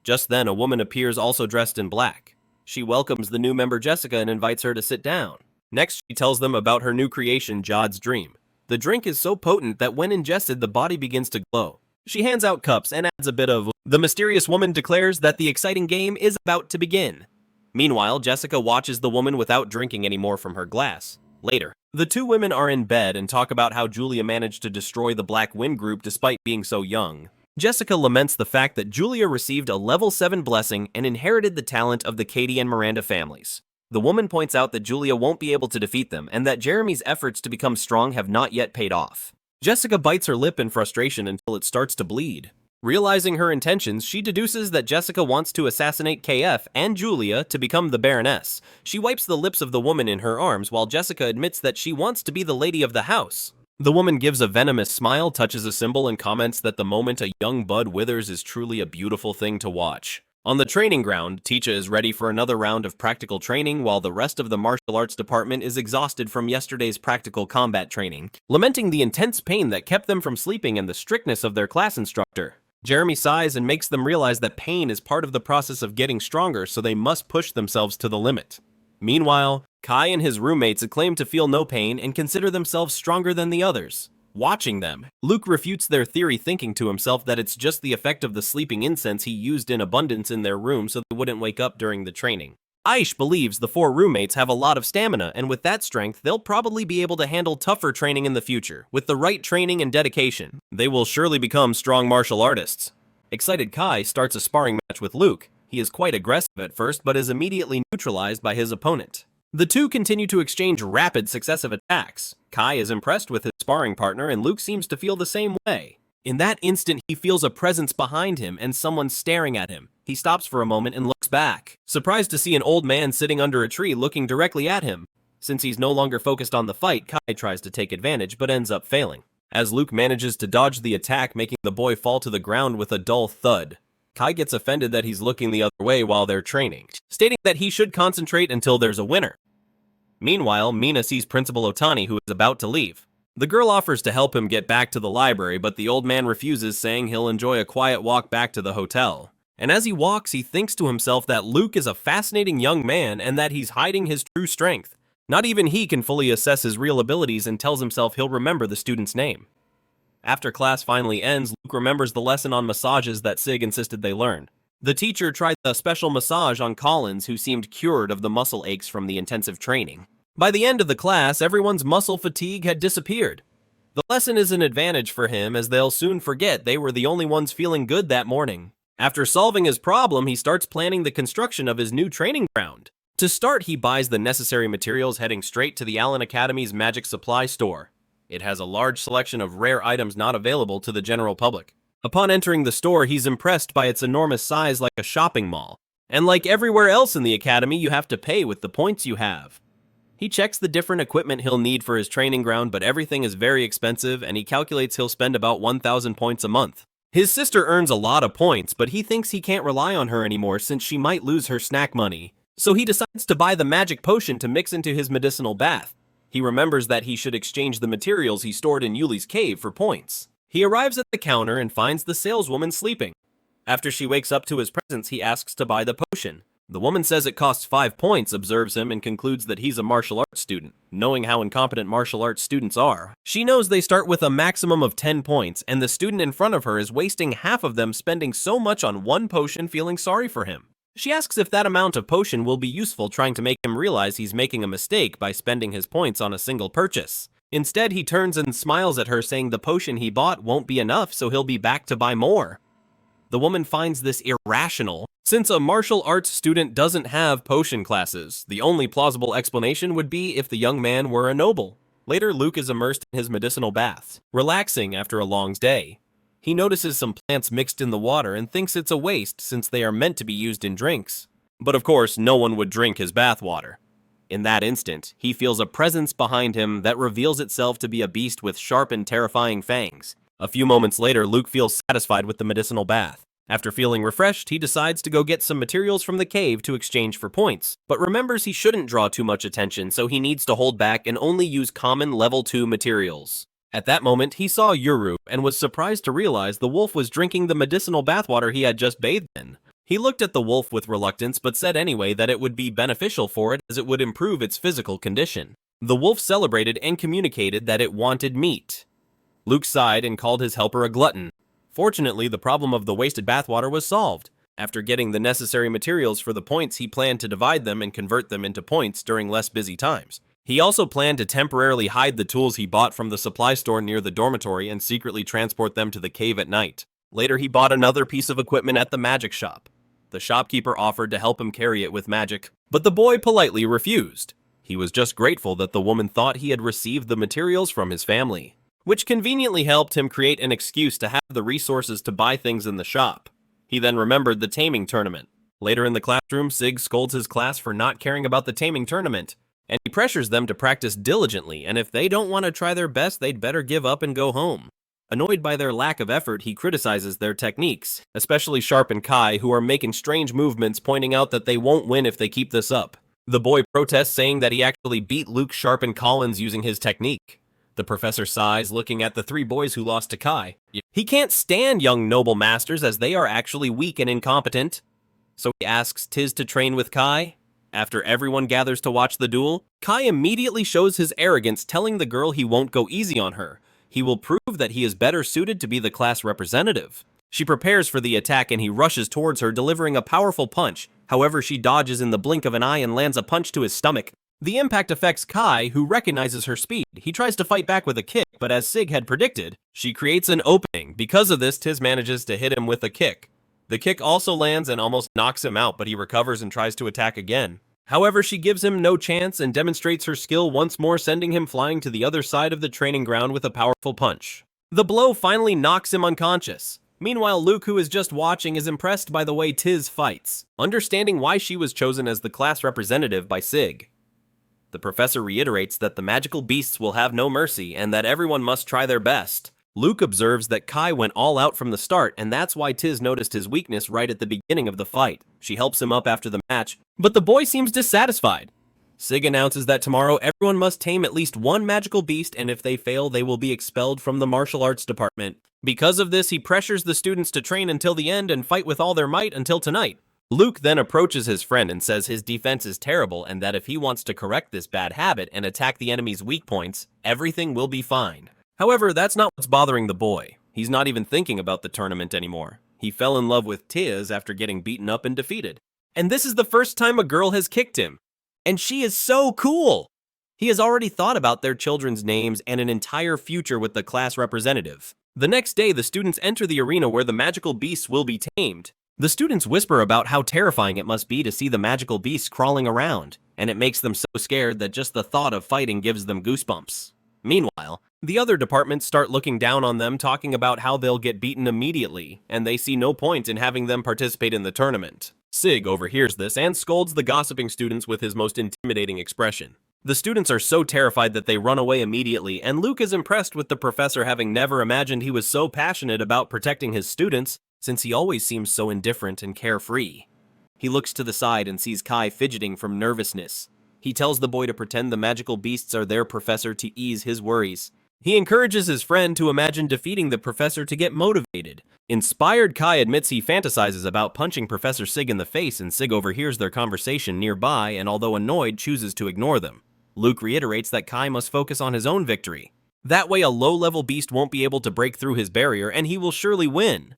Just then, a woman appears also dressed in black. She welcomes the new member Jessica and invites her to sit down. Next, she tells them about her new creation, Jod's Dream. The drink is so potent that when ingested, the body begins to glow. She hands out cups and adds a bit of... The mysterious woman declares that the exciting game is about to begin. Meanwhile, Jessica watches the woman without drinking anymore from her glass. Later, the two women are in bed and talk about how Julia managed to destroy the Black Wind group despite being so young. Jessica laments the fact that Julia received a level 7 blessing and inherited the talent of the Katie and Miranda families. The woman points out that Julia won't be able to defeat them and that Jeremy's efforts to become strong have not yet paid off. Jessica bites her lip in frustration until it starts to bleed. Realizing her intentions, she deduces that Jessica wants to assassinate KF and Julia to become the Baroness. She wipes the lips of the woman in her arms while Jessica admits that she wants to be the lady of the house. The woman gives a venomous smile, touches a symbol, and comments that the moment a young bud withers is truly a beautiful thing to watch. On the training ground, Ticha is ready for another round of practical training while the rest of the martial arts department is exhausted from yesterday's practical combat training, lamenting the intense pain that kept them from sleeping and the strictness of their class instructor. Jeremy sighs and makes them realize that pain is part of the process of getting stronger, so they must push themselves to the limit. Meanwhile, Kai and his roommates claim to feel no pain and consider themselves stronger than the others. Watching them, Luke refutes their theory, thinking to himself that it's just the effect of the sleeping incense he used in abundance in their room so they wouldn't wake up during the training. Aish believes the four roommates have a lot of stamina, and with that strength, they'll probably be able to handle tougher training in the future. With the right training and dedication, they will surely become strong martial artists. Excited Kai starts a sparring match with Luke. He is quite aggressive at first, but is immediately neutralized by his opponent. The two continue to exchange rapid, successive attacks. Kai is impressed with his sparring partner, and Luke seems to feel the same way. In that instant, he feels a presence behind him and someone staring at him. He stops for a moment and looks back, surprised to see an old man sitting under a tree looking directly at him. Since he's no longer focused on the fight, Kai tries to take advantage but ends up failing. As Luke manages to dodge the attack, making the boy fall to the ground with a dull thud. Kai gets offended that he's looking the other way while they're training, stating that he should concentrate until there's a winner. Meanwhile, Mina sees Principal Otani, who is about to leave. The girl offers to help him get back to the library, but the old man refuses, saying he'll enjoy a quiet walk back to the hotel. And as he walks, he thinks to himself that Luke is a fascinating young man and that he's hiding his true strength. Not even he can fully assess his real abilities and tells himself he'll remember the student's name. After class finally ends, Luke remembers the lesson on massages that Sig insisted they learn. The teacher tried a special massage on Collins, who seemed cured of the muscle aches from the intensive training. By the end of the class, everyone's muscle fatigue had disappeared. The lesson is an advantage for him, as they'll soon forget they were the only ones feeling good that morning. After solving his problem, he starts planning the construction of his new training ground. To start, he buys the necessary materials, heading straight to the Allen Academy's magic supply store. It has a large selection of rare items not available to the general public. Upon entering the store, he's impressed by its enormous size, like a shopping mall. And like everywhere else in the academy, you have to pay with the points you have. He checks the different equipment he'll need for his training ground, but everything is very expensive, and he calculates he'll spend about 1,000 points a month. His sister earns a lot of points, but he thinks he can't rely on her anymore since she might lose her snack money. So he decides to buy the magic potion to mix into his medicinal bath. He remembers that he should exchange the materials he stored in Yuli's cave for points. He arrives at the counter and finds the saleswoman sleeping. After she wakes up to his presence, he asks to buy the potion. The woman says it costs 5 points, observes him, and concludes that he's a martial arts student. Knowing how incompetent martial arts students are, she knows they start with a maximum of 10 points, and the student in front of her is wasting half of them, spending so much on one potion, feeling sorry for him. She asks if that amount of potion will be useful, trying to make him realize he's making a mistake by spending his points on a single purchase. Instead, he turns and smiles at her, saying the potion he bought won't be enough, so he'll be back to buy more. The woman finds this irrational. Since a martial arts student doesn't have potion classes, the only plausible explanation would be if the young man were a noble. Later, Luke is immersed in his medicinal baths, relaxing after a long day. He notices some plants mixed in the water and thinks it's a waste since they are meant to be used in drinks. But of course, no one would drink his bath water. In that instant, he feels a presence behind him that reveals itself to be a beast with sharp and terrifying fangs. A few moments later, Luke feels satisfied with the medicinal bath. After feeling refreshed, he decides to go get some materials from the cave to exchange for points, but remembers he shouldn't draw too much attention, so he needs to hold back and only use common level 2 materials. At that moment, he saw Yuru and was surprised to realize the wolf was drinking the medicinal bathwater he had just bathed in. He looked at the wolf with reluctance but said anyway that it would be beneficial for it as it would improve its physical condition. The wolf celebrated and communicated that it wanted meat. Luke sighed and called his helper a glutton. Fortunately, the problem of the wasted bathwater was solved. After getting the necessary materials for the points, he planned to divide them and convert them into points during less busy times. He also planned to temporarily hide the tools he bought from the supply store near the dormitory and secretly transport them to the cave at night. Later, he bought another piece of equipment at the magic shop. The shopkeeper offered to help him carry it with magic, but the boy politely refused. He was just grateful that the woman thought he had received the materials from his family, which conveniently helped him create an excuse to have the resources to buy things in the shop. He then remembered the taming tournament. Later in the classroom, Sig scolds his class for not caring about the taming tournament, and he pressures them to practice diligently, and if they don't want to try their best, they'd better give up and go home. Annoyed by their lack of effort, he criticizes their techniques, especially Sharp and Kai, who are making strange movements, pointing out that they won't win if they keep this up. The boy protests, saying that he actually beat Luke, Sharp, and Collins using his technique. The professor sighs, looking at the 3 boys who lost to Kai. He can't stand young noble masters as they are actually weak and incompetent. So he asks Tiz to train with Kai. After everyone gathers to watch the duel, Kai immediately shows his arrogance, telling the girl he won't go easy on her. He will prove that he is better suited to be the class representative. She prepares for the attack and he rushes towards her, delivering a powerful punch. However, she dodges in the blink of an eye and lands a punch to his stomach. The impact affects Kai, who recognizes her speed. He tries to fight back with a kick, but as Sig had predicted, she creates an opening. Because of this, Tiz manages to hit him with a kick. The kick also lands and almost knocks him out, but he recovers and tries to attack again. However, she gives him no chance and demonstrates her skill once more, sending him flying to the other side of the training ground with a powerful punch. The blow finally knocks him unconscious. Meanwhile, Luke, who is just watching, is impressed by the way Tiz fights, understanding why she was chosen as the class representative by Sig. The professor reiterates that the magical beasts will have no mercy and that everyone must try their best. Luke observes that Kai went all out from the start, and that's why Tiz noticed his weakness right at the beginning of the fight. She helps him up after the match, but the boy seems dissatisfied. Sig announces that tomorrow everyone must tame at least 1 magical beast, and if they fail, they will be expelled from the martial arts department. Because of this, he pressures the students to train until the end and fight with all their might until tonight. Luke then approaches his friend and says his defense is terrible and that if he wants to correct this bad habit and attack the enemy's weak points, everything will be fine. However, that's not what's bothering the boy. He's not even thinking about the tournament anymore. He fell in love with Tiz after getting beaten up and defeated. And this is the first time a girl has kicked him. And she is so cool! He has already thought about their children's names and an entire future with the class representative. The next day, the students enter the arena where the magical beasts will be tamed. The students whisper about how terrifying it must be to see the magical beasts crawling around, and it makes them so scared that just the thought of fighting gives them goosebumps. Meanwhile, the other departments start looking down on them, talking about how they'll get beaten immediately, and they see no point in having them participate in the tournament. Sig overhears this and scolds the gossiping students with his most intimidating expression. The students are so terrified that they run away immediately, and Luke is impressed with the professor, having never imagined he was so passionate about protecting his students, since he always seems so indifferent and carefree. He looks to the side and sees Kai fidgeting from nervousness. He tells the boy to pretend the magical beasts are their professor to ease his worries. He encourages his friend to imagine defeating the professor to get motivated. Inspired, Kai admits he fantasizes about punching Professor Sig in the face, and Sig overhears their conversation nearby and, although annoyed, chooses to ignore them. Luke reiterates that Kai must focus on his own victory. That way a low-level beast won't be able to break through his barrier and he will surely win.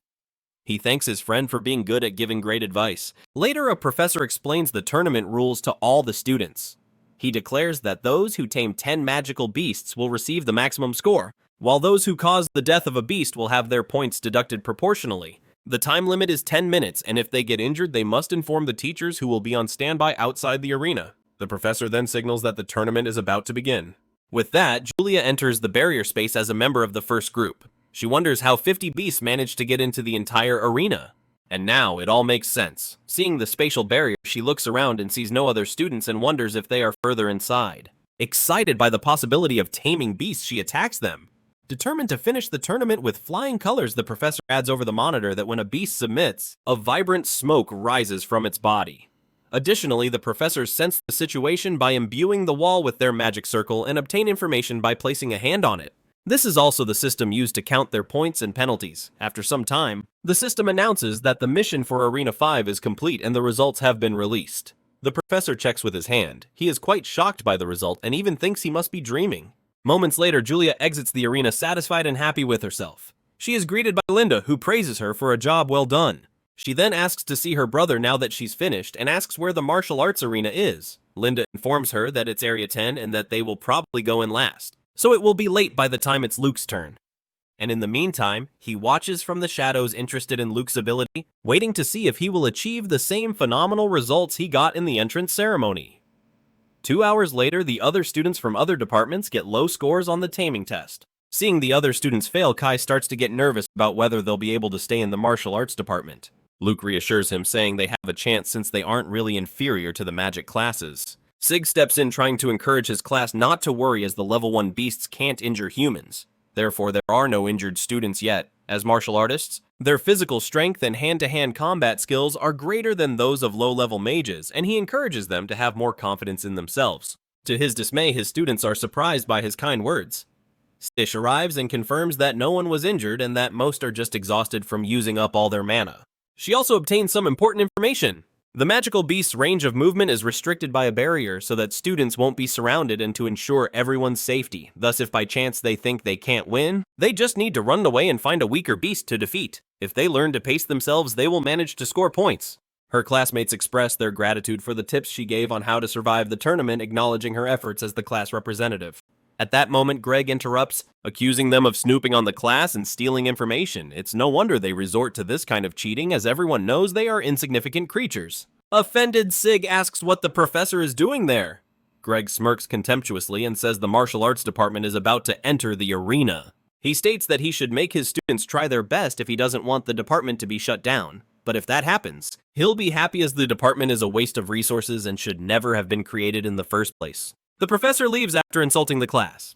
He thanks his friend for being good at giving great advice. Later, a professor explains the tournament rules to all the students. He declares that those who tame 10 magical beasts will receive the maximum score, while those who cause the death of a beast will have their points deducted proportionally. The time limit is 10 minutes, and if they get injured, they must inform the teachers who will be on standby outside the arena. The professor then signals that the tournament is about to begin. With that, Julia enters the barrier space as a member of the first group. She wonders how 50 beasts managed to get into the entire arena. And now it all makes sense. Seeing the spatial barrier, she looks around and sees no other students and wonders if they are further inside. Excited by the possibility of taming beasts, she attacks them. Determined to finish the tournament with flying colors, the professor adds over the monitor that when a beast submits, a vibrant smoke rises from its body. Additionally, the professors sense the situation by imbuing the wall with their magic circle and obtain information by placing a hand on it. This is also the system used to count their points and penalties. After some time, the system announces that the mission for Arena 5 is complete and the results have been released. The professor checks with his hand. He is quite shocked by the result and even thinks he must be dreaming. Moments later, Julia exits the arena satisfied and happy with herself. She is greeted by Linda, who praises her for a job well done. She then asks to see her brother now that she's finished and asks where the martial arts arena is. Linda informs her that it's Area 10 and that they will probably go in last, so it will be late by the time it's Luke's turn. And in the meantime, he watches from the shadows, interested in Luke's ability, waiting to see if he will achieve the same phenomenal results he got in the entrance ceremony. 2 hours later, the other students from other departments get low scores on the taming test. Seeing the other students fail, Kai starts to get nervous about whether they'll be able to stay in the martial arts department. Luke reassures him, saying they have a chance since they aren't really inferior to the magic classes. Sig steps in, trying to encourage his class not to worry as the level 1 beasts can't injure humans. Therefore, there are no injured students yet. As martial artists, their physical strength and hand-to-hand combat skills are greater than those of low-level mages, and he encourages them to have more confidence in themselves. To his dismay, his students are surprised by his kind words. Stish arrives and confirms that no one was injured and that most are just exhausted from using up all their mana. She also obtains some important information. The magical beast's range of movement is restricted by a barrier so that students won't be surrounded and to ensure everyone's safety. Thus, if by chance they think they can't win, they just need to run away and find a weaker beast to defeat. If they learn to pace themselves, they will manage to score points. Her classmates express their gratitude for the tips she gave on how to survive the tournament, acknowledging her efforts as the class representative. At that moment, Greg interrupts, accusing them of snooping on the class and stealing information. It's no wonder they resort to this kind of cheating, as everyone knows they are insignificant creatures. Offended, Sig asks what the professor is doing there. Greg smirks contemptuously and says the martial arts department is about to enter the arena. He states that he should make his students try their best if he doesn't want the department to be shut down. But if that happens, he'll be happy, as the department is a waste of resources and should never have been created in the first place. The professor leaves after insulting the class.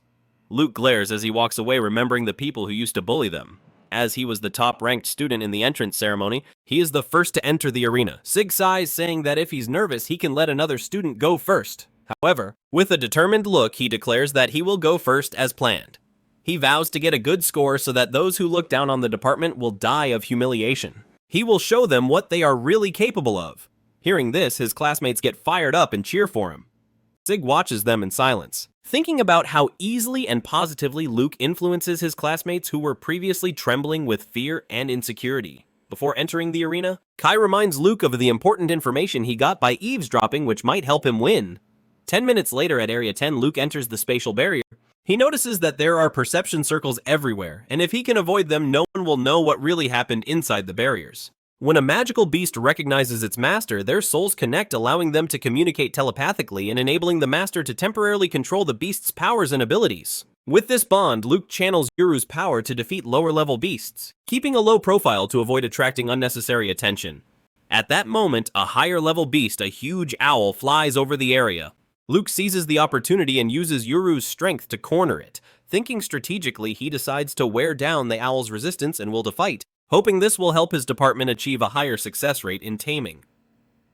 Luke glares as he walks away, remembering the people who used to bully them. As he was the top-ranked student in the entrance ceremony, he is the first to enter the arena. Sig sighs, saying that if he's nervous, he can let another student go first. However, with a determined look, he declares that he will go first as planned. He vows to get a good score so that those who look down on the department will die of humiliation. He will show them what they are really capable of. Hearing this, his classmates get fired up and cheer for him. Sig watches them in silence, thinking about how easily and positively Luke influences his classmates who were previously trembling with fear and insecurity. Before entering the arena, Kai reminds Luke of the important information he got by eavesdropping, which might help him win. 10 minutes later at Area 10, Luke enters the spatial barrier. He notices that there are perception circles everywhere, and if he can avoid them, no one will know what really happened inside the barriers. When a magical beast recognizes its master, their souls connect, allowing them to communicate telepathically and enabling the master to temporarily control the beast's powers and abilities. With this bond, Luke channels Yuru's power to defeat lower-level beasts, keeping a low profile to avoid attracting unnecessary attention. At that moment, a higher-level beast, a huge owl, flies over the area. Luke seizes the opportunity and uses Yuru's strength to corner it. Thinking strategically, he decides to wear down the owl's resistance and will to fight, hoping this will help his department achieve a higher success rate in taming.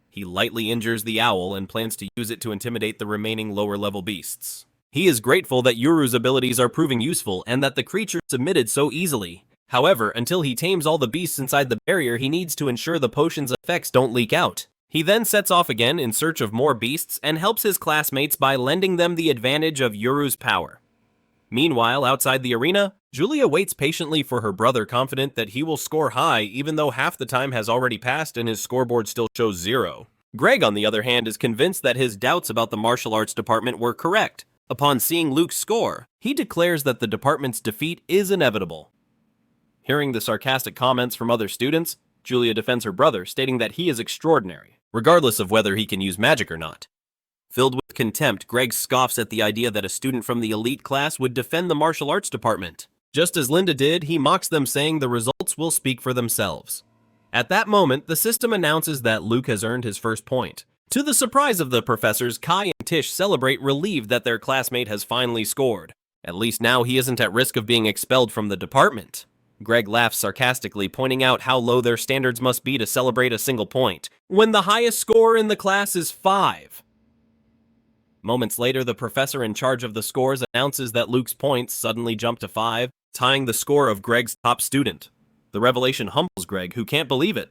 He lightly injures the owl and plans to use it to intimidate the remaining lower-level beasts. He is grateful that Yuru's abilities are proving useful and that the creature submitted so easily. However, until he tames all the beasts inside the barrier, he needs to ensure the potion's effects don't leak out. He then sets off again in search of more beasts and helps his classmates by lending them the advantage of Yuru's power. Meanwhile, outside the arena, Julia waits patiently for her brother, confident that he will score high even though half the time has already passed and his scoreboard still shows 0. Greg, on the other hand, is convinced that his doubts about the martial arts department were correct. Upon seeing Luke's score, he declares that the department's defeat is inevitable. Hearing the sarcastic comments from other students, Julia defends her brother, stating that he is extraordinary, regardless of whether he can use magic or not. Filled with contempt, Greg scoffs at the idea that a student from the elite class would defend the martial arts department. Just as Linda did, he mocks them, saying the results will speak for themselves. At that moment, the system announces that Luke has earned his first point. To the surprise of the professors, Kai and Tish celebrate, relieved that their classmate has finally scored. At least now he isn't at risk of being expelled from the department. Greg laughs sarcastically, pointing out how low their standards must be to celebrate a single point, when the highest score in the class is 5. Moments later, the professor in charge of the scores announces that Luke's points suddenly jump to 5, tying the score of Greg's top student. The revelation humbles Greg, who can't believe it.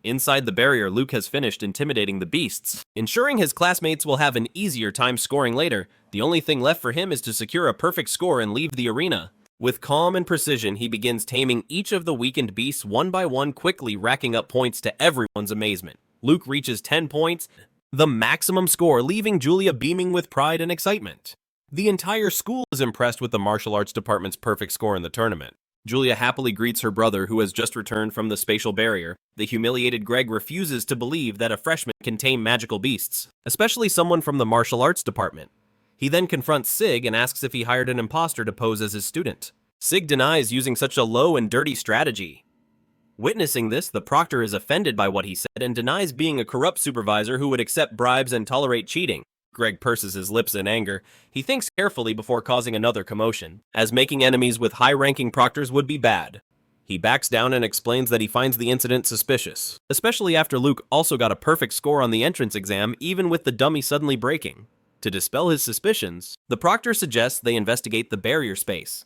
Inside the barrier, Luke has finished intimidating the beasts. Ensuring his classmates will have an easier time scoring later, the only thing left for him is to secure a perfect score and leave the arena. With calm and precision, he begins taming each of the weakened beasts one by one, quickly racking up points to everyone's amazement. Luke reaches 10 points, the maximum score, leaving Julia beaming with pride and excitement. The entire school is impressed with the martial arts department's perfect score in the tournament. Julia happily greets her brother, who has just returned from the spatial barrier. The humiliated Greg refuses to believe that a freshman can tame magical beasts, especially someone from the martial arts department. He then confronts Sig and asks if he hired an imposter to pose as his student. Sig denies using such a low and dirty strategy. Witnessing this, the proctor is offended by what he said and denies being a corrupt supervisor who would accept bribes and tolerate cheating. Greg purses his lips in anger. He thinks carefully before causing another commotion, as making enemies with high-ranking proctors would be bad. He backs down and explains that he finds the incident suspicious, especially after Luke also got a perfect score on the entrance exam, even with the dummy suddenly breaking. To dispel his suspicions, the proctor suggests they investigate the barrier space.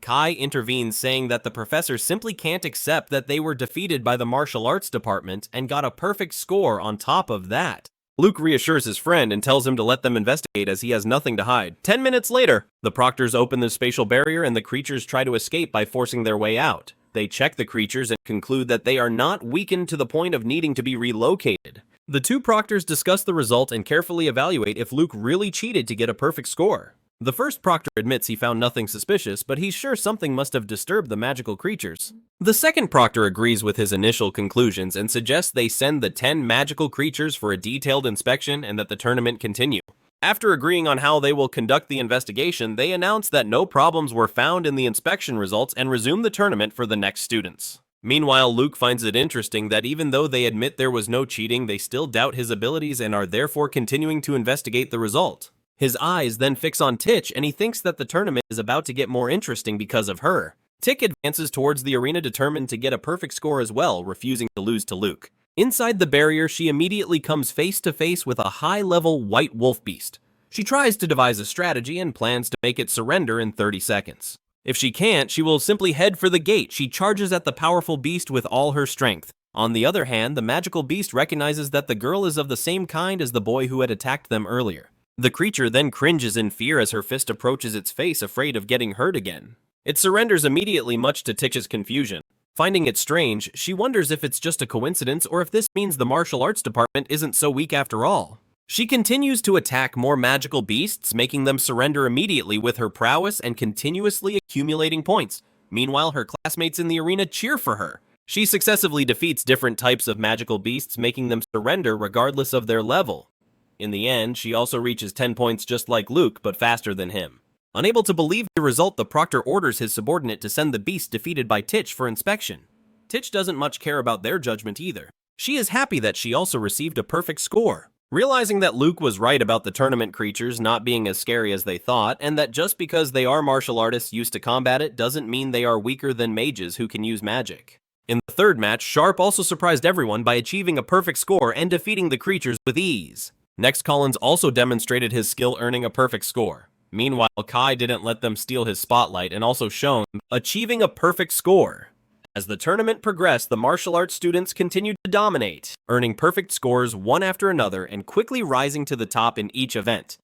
Kai intervenes, saying that the professor simply can't accept that they were defeated by the martial arts department and got a perfect score on top of that. Luke reassures his friend and tells him to let them investigate, as he has nothing to hide. 10 minutes later, the proctors open the spatial barrier and the creatures try to escape by forcing their way out. They check the creatures and conclude that they are not weakened to the point of needing to be relocated. The two proctors discuss the result and carefully evaluate if Luke really cheated to get a perfect score. The first proctor admits he found nothing suspicious, but he's sure something must have disturbed the magical creatures. The second proctor agrees with his initial conclusions and suggests they send the 10 magical creatures for a detailed inspection and that the tournament continue. After agreeing on how they will conduct the investigation, they announce that no problems were found in the inspection results and resume the tournament for the next students. Meanwhile, Luke finds it interesting that even though they admit there was no cheating, they still doubt his abilities and are therefore continuing to investigate the result. His eyes then fix on Titch, and he thinks that the tournament is about to get more interesting because of her. Tick advances towards the arena, determined to get a perfect score as well, refusing to lose to Luke. Inside the barrier, she immediately comes face to face with a high-level white wolf beast. She tries to devise a strategy and plans to make it surrender in 30 seconds. If she can't, she will simply head for the gate. She charges at the powerful beast with all her strength. On the other hand, the magical beast recognizes that the girl is of the same kind as the boy who had attacked them earlier. The creature then cringes in fear as her fist approaches its face, afraid of getting hurt again. It surrenders immediately, much to Titch's confusion. Finding it strange, she wonders if it's just a coincidence or if this means the martial arts department isn't so weak after all. She continues to attack more magical beasts, making them surrender immediately with her prowess and continuously accumulating points. Meanwhile, her classmates in the arena cheer for her. She successively defeats different types of magical beasts, making them surrender regardless of their level. In the end, she also reaches 10 points just like Luke, but faster than him. Unable to believe the result, the proctor orders his subordinate to send the beast defeated by Titch for inspection. Titch doesn't much care about their judgment either. She is happy that she also received a perfect score. Realizing that Luke was right about the tournament creatures not being as scary as they thought, and that just because they are martial artists used to combat it doesn't mean they are weaker than mages who can use magic. In the third match, Sharp also surprised everyone by achieving a perfect score and defeating the creatures with ease. Next, Collins also demonstrated his skill, earning a perfect score. Meanwhile, Kai didn't let them steal his spotlight and also shone, achieving a perfect score. As the tournament progressed, the martial arts students continued to dominate, earning perfect scores one after another and quickly rising to the top in each event.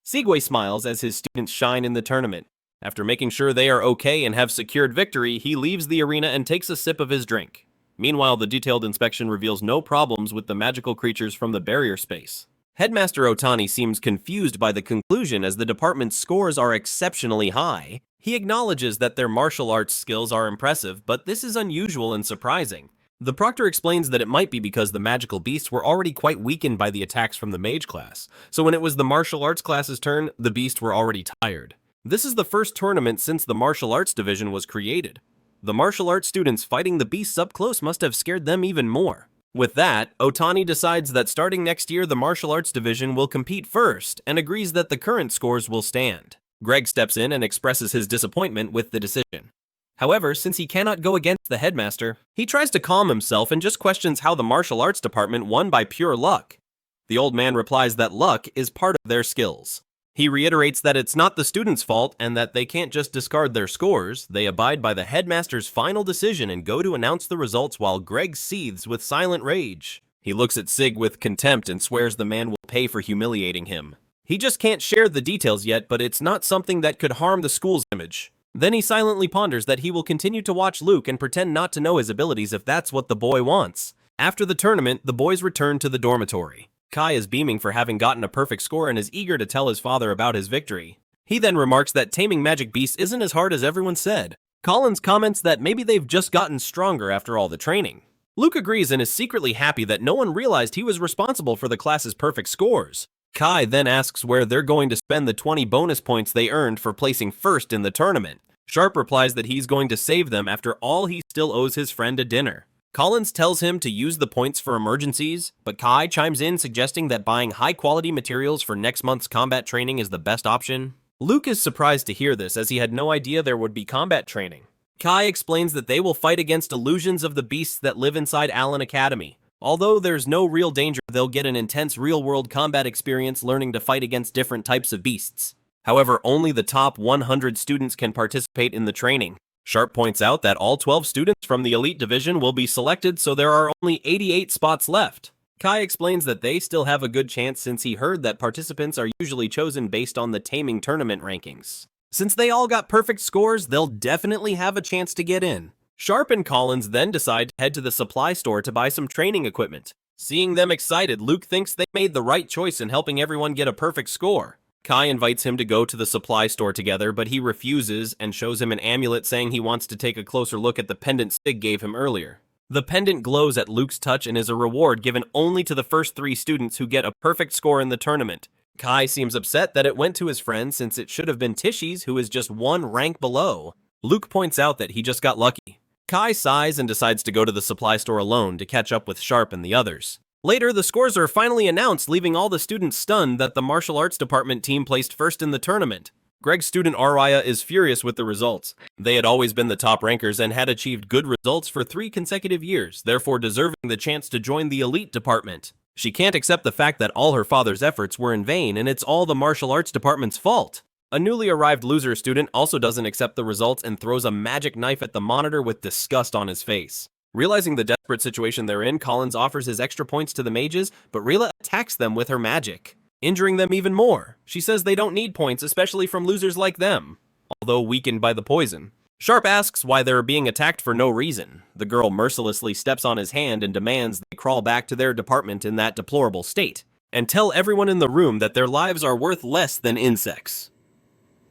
Segway smiles as his students shine in the tournament. After making sure they are okay and have secured victory, he leaves the arena and takes a sip of his drink. Meanwhile, the detailed inspection reveals no problems with the magical creatures from the barrier space. Headmaster Otani seems confused by the conclusion as the department's scores are exceptionally high. He acknowledges that their martial arts skills are impressive, but this is unusual and surprising. The proctor explains that it might be because the magical beasts were already quite weakened by the attacks from the mage class, so when it was the martial arts class's turn, the beasts were already tired. This is the first tournament since the martial arts division was created. The martial arts students fighting the beasts up close must have scared them even more. With that, Otani decides that starting next year the martial arts division will compete first and agrees that the current scores will stand. Greg steps in and expresses his disappointment with the decision. However, since he cannot go against the headmaster, he tries to calm himself and just questions how the martial arts department won by pure luck. The old man replies that luck is part of their skills. He reiterates that it's not the students' fault and that they can't just discard their scores, they abide by the headmaster's final decision and go to announce the results while Greg seethes with silent rage. He looks at Sig with contempt and swears the man will pay for humiliating him. He just can't share the details yet, but it's not something that could harm the school's image. Then he silently ponders that he will continue to watch Luke and pretend not to know his abilities if that's what the boy wants. After the tournament, the boys return to the dormitory. Kai is beaming for having gotten a perfect score and is eager to tell his father about his victory. He then remarks that taming magic beasts isn't as hard as everyone said. Collins comments that maybe they've just gotten stronger after all the training. Luke agrees and is secretly happy that no one realized he was responsible for the class's perfect scores. Kai then asks where they're going to spend the 20 bonus points they earned for placing first in the tournament. Sharp replies that he's going to save them after all he still owes his friend a dinner. Collins tells him to use the points for emergencies, but Kai chimes in suggesting that buying high-quality materials for next month's combat training is the best option. Luke is surprised to hear this as he had no idea there would be combat training. Kai explains that they will fight against illusions of the beasts that live inside Allen Academy. Although there's no real danger, they'll get an intense real-world combat experience learning to fight against different types of beasts. However, only the top 100 students can participate in the training. Sharp points out that all 12 students from the elite division will be selected, so there are only 88 spots left. Kai explains that they still have a good chance since he heard that participants are usually chosen based on the taming tournament rankings. Since they all got perfect scores, they'll definitely have a chance to get in. Sharp and Collins then decide to head to the supply store to buy some training equipment. Seeing them excited, Luke thinks they made the right choice in helping everyone get a perfect score. Kai invites him to go to the supply store together, but he refuses and shows him an amulet saying he wants to take a closer look at the pendant Sig gave him earlier. The pendant glows at Luke's touch and is a reward given only to the first 3 students who get a perfect score in the tournament. Kai seems upset that it went to his friend since it should have been Tishy's, who is just 1 rank below. Luke points out that he just got lucky. Kai sighs and decides to go to the supply store alone to catch up with Sharp and the others. Later, the scores are finally announced, leaving all the students stunned that the martial arts department team placed first in the tournament. Greg's student Araya is furious with the results. They had always been the top rankers and had achieved good results for 3 consecutive years, therefore deserving the chance to join the elite department. She can't accept the fact that all her father's efforts were in vain and it's all the martial arts department's fault. A newly arrived loser student also doesn't accept the results and throws a magic knife at the monitor with disgust on his face. Realizing the desperate situation they're in, Collins offers his extra points to the mages, but Rila attacks them with her magic, injuring them even more. She says they don't need points, especially from losers like them, although weakened by the poison. Sharp asks why they're being attacked for no reason. The girl mercilessly steps on his hand and demands they crawl back to their department in that deplorable state, and tell everyone in the room that their lives are worth less than insects.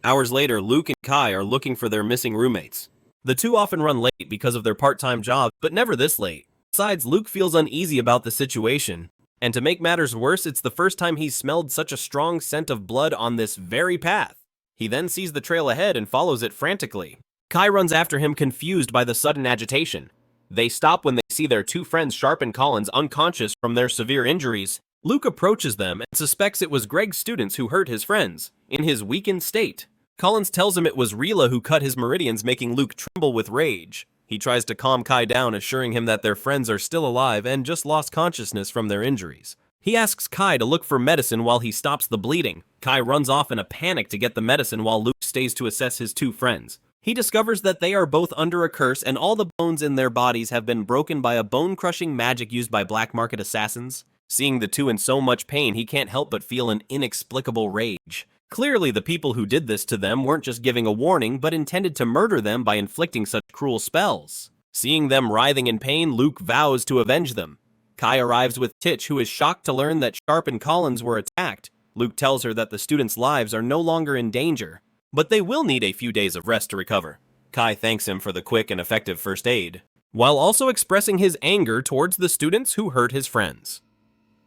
Hours later, Luke and Kai are looking for their missing roommates. The two often run late because of their part-time jobs, but never this late. Besides, Luke feels uneasy about the situation. And to make matters worse, it's the first time he's smelled such a strong scent of blood on this very path. He then sees the trail ahead and follows it frantically. Kai runs after him, confused by the sudden agitation. They stop when they see their 2 friends Sharp and Collins unconscious from their severe injuries. Luke approaches them and suspects it was Greg's students who hurt his friends, in his weakened state. Collins tells him it was Rila who cut his meridians, making Luke tremble with rage. He tries to calm Kai down, assuring him that their friends are still alive and just lost consciousness from their injuries. He asks Kai to look for medicine while he stops the bleeding. Kai runs off in a panic to get the medicine while Luke stays to assess his 2 friends. He discovers that they are both under a curse and all the bones in their bodies have been broken by a bone-crushing magic used by black market assassins. Seeing the 2 in so much pain, he can't help but feel an inexplicable rage. Clearly, the people who did this to them weren't just giving a warning, but intended to murder them by inflicting such cruel spells. Seeing them writhing in pain, Luke vows to avenge them. Kai arrives with Titch, who is shocked to learn that Sharp and Collins were attacked. Luke tells her that the students' lives are no longer in danger, but they will need a few days of rest to recover. Kai thanks him for the quick and effective first aid, while also expressing his anger towards the students who hurt his friends.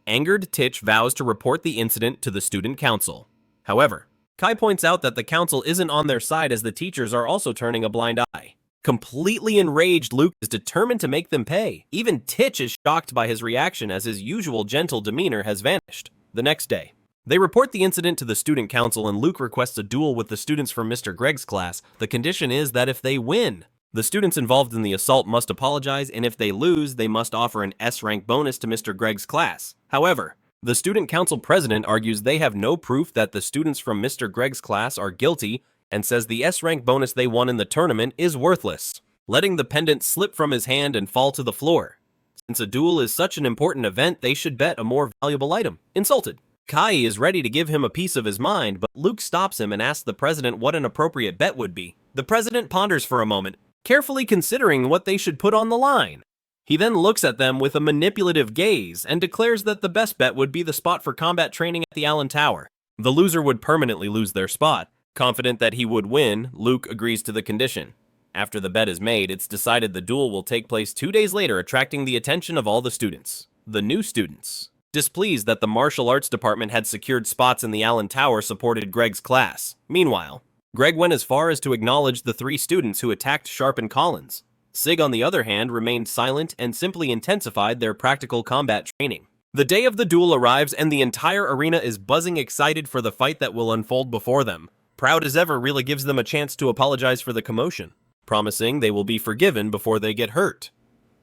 Angered, Titch vows to report the incident to the student council. However, Kai points out that the council isn't on their side as the teachers are also turning a blind eye. Completely enraged, Luke is determined to make them pay. Even Titch is shocked by his reaction as his usual gentle demeanor has vanished. The next day, they report the incident to the student council and Luke requests a duel with the students from Mr. Greg's class. The condition is that if they win, the students involved in the assault must apologize, and if they lose, they must offer an S-rank bonus to Mr. Greg's class. However, the student council president argues they have no proof that the students from Mr. Greg's class are guilty and says the S-rank bonus they won in the tournament is worthless, letting the pendant slip from his hand and fall to the floor. Since a duel is such an important event, they should bet a more valuable item. Insulted, Kai is ready to give him a piece of his mind, but Luke stops him and asks the president what an appropriate bet would be. The president ponders for a moment, carefully considering what they should put on the line. He then looks at them with a manipulative gaze and declares that the best bet would be the spot for combat training at the Allen Tower. The loser would permanently lose their spot. Confident that he would win, Luke agrees to the condition. After the bet is made, it's decided the duel will take place 2 days later, attracting the attention of all the students. The new students, displeased that the martial arts department had secured spots in the Allen Tower, supported Greg's class. Meanwhile, Greg went as far as to acknowledge the 3 students who attacked Sharp and Collins. Sig, on the other hand, remained silent and simply intensified their practical combat training. The day of the duel arrives and the entire arena is buzzing excited for the fight that will unfold before them. Proud as ever really gives them a chance to apologize for the commotion, promising they will be forgiven before they get hurt.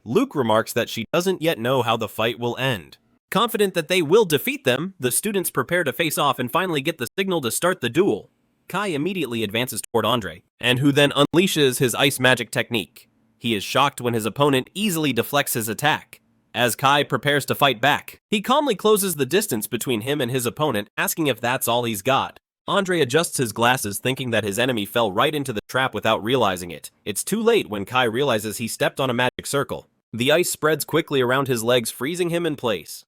Luke remarks that she doesn't yet know how the fight will end. Confident that they will defeat them, the students prepare to face off and finally get the signal to start the duel. Kai immediately advances toward Andre, and who then unleashes his ice magic technique. He is shocked when his opponent easily deflects his attack. As Kai prepares to fight back, he calmly closes the distance between him and his opponent, asking if that's all he's got. Andre adjusts his glasses, thinking that his enemy fell right into the trap without realizing it. It's too late when Kai realizes he stepped on a magic circle. The ice spreads quickly around his legs, freezing him in place.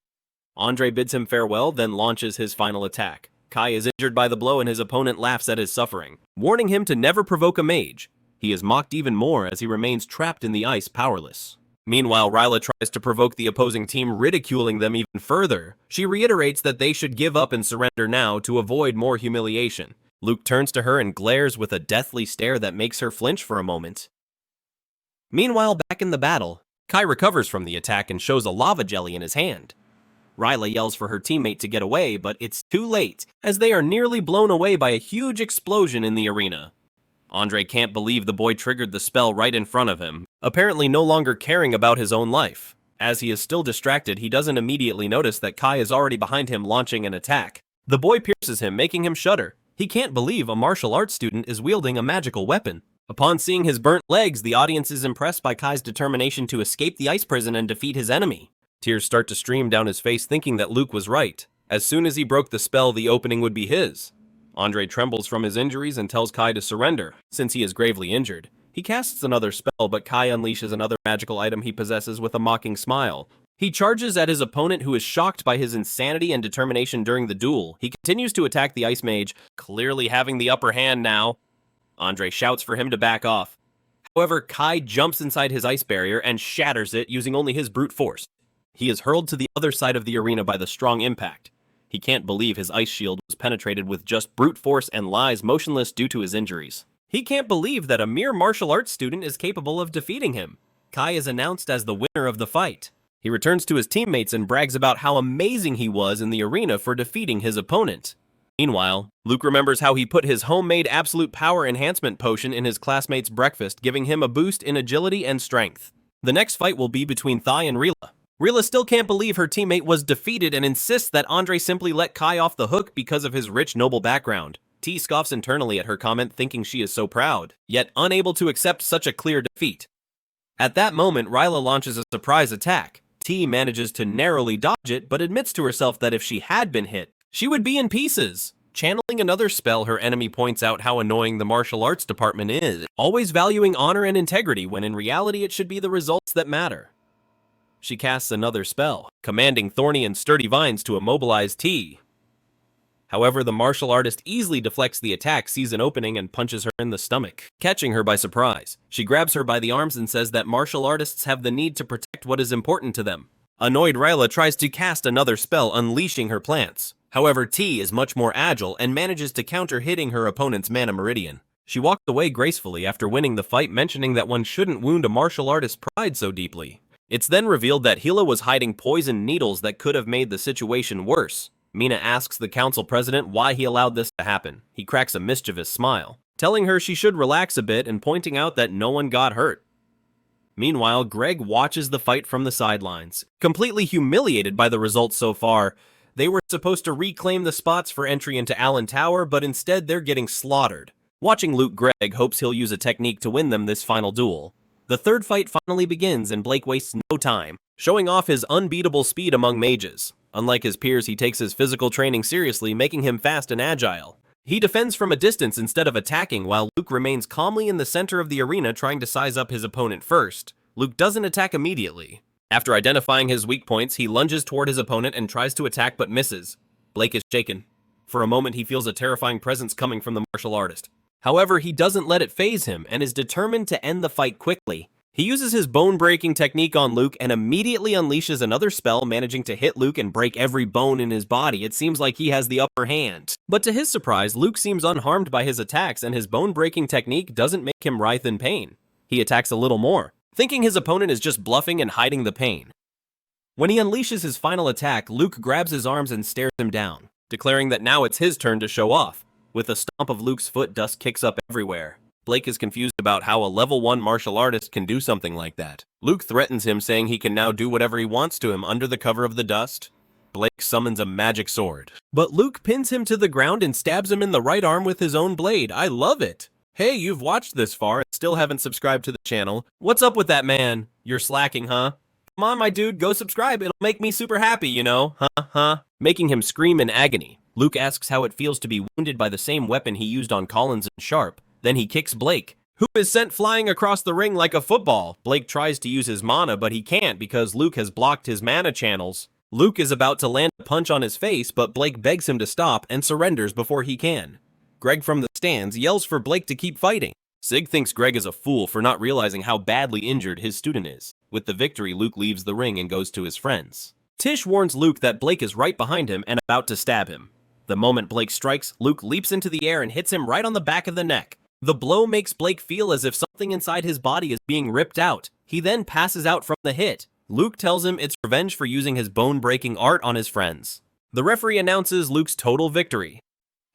Andre bids him farewell, then launches his final attack. Kai is injured by the blow and his opponent laughs at his suffering, warning him to never provoke a mage. He is mocked even more as he remains trapped in the ice, powerless. Meanwhile, Ryla tries to provoke the opposing team, ridiculing them even further. She reiterates that they should give up and surrender now to avoid more humiliation. Luke turns to her and glares with a deathly stare that makes her flinch for a moment. Meanwhile, back in the battle, Kai recovers from the attack and shows a lava jelly in his hand. Ryla yells for her teammate to get away, but it's too late, as they are nearly blown away by a huge explosion in the arena. Andre can't believe the boy triggered the spell right in front of him, apparently no longer caring about his own life. As he is still distracted, he doesn't immediately notice that Kai is already behind him launching an attack. The boy pierces him, making him shudder. He can't believe a martial arts student is wielding a magical weapon. Upon seeing his burnt legs, the audience is impressed by Kai's determination to escape the ice prison and defeat his enemy. Tears start to stream down his face, thinking that Luke was right. As soon as he broke the spell, the opening would be his. Andre trembles from his injuries and tells Kai to surrender, since he is gravely injured. He casts another spell, but Kai unleashes another magical item he possesses with a mocking smile. He charges at his opponent, who is shocked by his insanity and determination during the duel. He continues to attack the ice mage, clearly having the upper hand now. Andre shouts for him to back off. However, Kai jumps inside his ice barrier and shatters it using only his brute force. He is hurled to the other side of the arena by the strong impact. He can't believe his ice shield was penetrated with just brute force and lies motionless due to his injuries. He can't believe that a mere martial arts student is capable of defeating him. Kai is announced as the winner of the fight. He returns to his teammates and brags about how amazing he was in the arena for defeating his opponent. Meanwhile, Luke remembers how he put his homemade absolute power enhancement potion in his classmate's breakfast, giving him a boost in agility and strength. The next fight will be between Thai and Rila. Rila still can't believe her teammate was defeated and insists that Andre simply let Kai off the hook because of his rich, noble background. T scoffs internally at her comment, thinking she is so proud, yet unable to accept such a clear defeat. At that moment, Rila launches a surprise attack. T manages to narrowly dodge it, but admits to herself that if she had been hit, she would be in pieces. Channeling another spell, her enemy points out how annoying the martial arts department is, always valuing honor and integrity when in reality it should be the results that matter. She casts another spell, commanding thorny and sturdy vines to immobilize T. However, the martial artist easily deflects the attack, sees an opening, and punches her in the stomach, catching her by surprise. She grabs her by the arms and says that martial artists have the need to protect what is important to them. Annoyed, Ryla tries to cast another spell, unleashing her plants. However, T is much more agile and manages to counter, hitting her opponent's mana meridian. She walked away gracefully after winning the fight, mentioning that one shouldn't wound a martial artist's pride so deeply. It's then revealed that Hila was hiding poison needles that could have made the situation worse. Mina asks the council president why he allowed this to happen. He cracks a mischievous smile, telling her she should relax a bit and pointing out that no one got hurt. Meanwhile, Greg watches the fight from the sidelines, completely humiliated by the results so far. They were supposed to reclaim the spots for entry into Allen Tower, but instead they're getting slaughtered. Watching Luke, Greg hopes he'll use a technique to win them this final duel. The third fight finally begins and Blake wastes no time, showing off his unbeatable speed among mages. Unlike his peers, he takes his physical training seriously, making him fast and agile. He defends from a distance instead of attacking, while Luke remains calmly in the center of the arena trying to size up his opponent first. Luke doesn't attack immediately. After identifying his weak points, he lunges toward his opponent and tries to attack but misses. Blake is shaken. For a moment, he feels a terrifying presence coming from the martial artist. However, he doesn't let it faze him and is determined to end the fight quickly. He uses his bone-breaking technique on Luke and immediately unleashes another spell, managing to hit Luke and break every bone in his body. It seems like he has the upper hand. But to his surprise, Luke seems unharmed by his attacks and his bone-breaking technique doesn't make him writhe in pain. He attacks a little more, thinking his opponent is just bluffing and hiding the pain. When he unleashes his final attack, Luke grabs his arms and stares him down, declaring that now it's his turn to show off. With a stomp of Luke's foot, dust kicks up everywhere. Blake is confused about how a level 1 martial artist can do something like that. Luke threatens him, saying he can now do whatever he wants to him under the cover of the dust. Blake summons a magic sword, but Luke pins him to the ground and stabs him in the right arm with his own blade. I love it! Hey, you've watched this far and still haven't subscribed to the channel. What's up with that, man? You're slacking, huh? Come on, my dude, go subscribe. It'll make me super happy, you know? Making him scream in agony. Luke asks how it feels to be wounded by the same weapon he used on Collins and Sharp. Then he kicks Blake, who is sent flying across the ring like a football. Blake tries to use his mana, but he can't because Luke has blocked his mana channels. Luke is about to land a punch on his face, but Blake begs him to stop and surrenders before he can. Greg from the stands yells for Blake to keep fighting. Sig thinks Greg is a fool for not realizing how badly injured his student is. With the victory, Luke leaves the ring and goes to his friends. Tish warns Luke that Blake is right behind him and about to stab him. The moment Blake strikes, Luke leaps into the air and hits him right on the back of the neck. The blow makes Blake feel as if something inside his body is being ripped out. He then passes out from the hit. Luke tells him it's revenge for using his bone-breaking art on his friends. The referee announces Luke's total victory.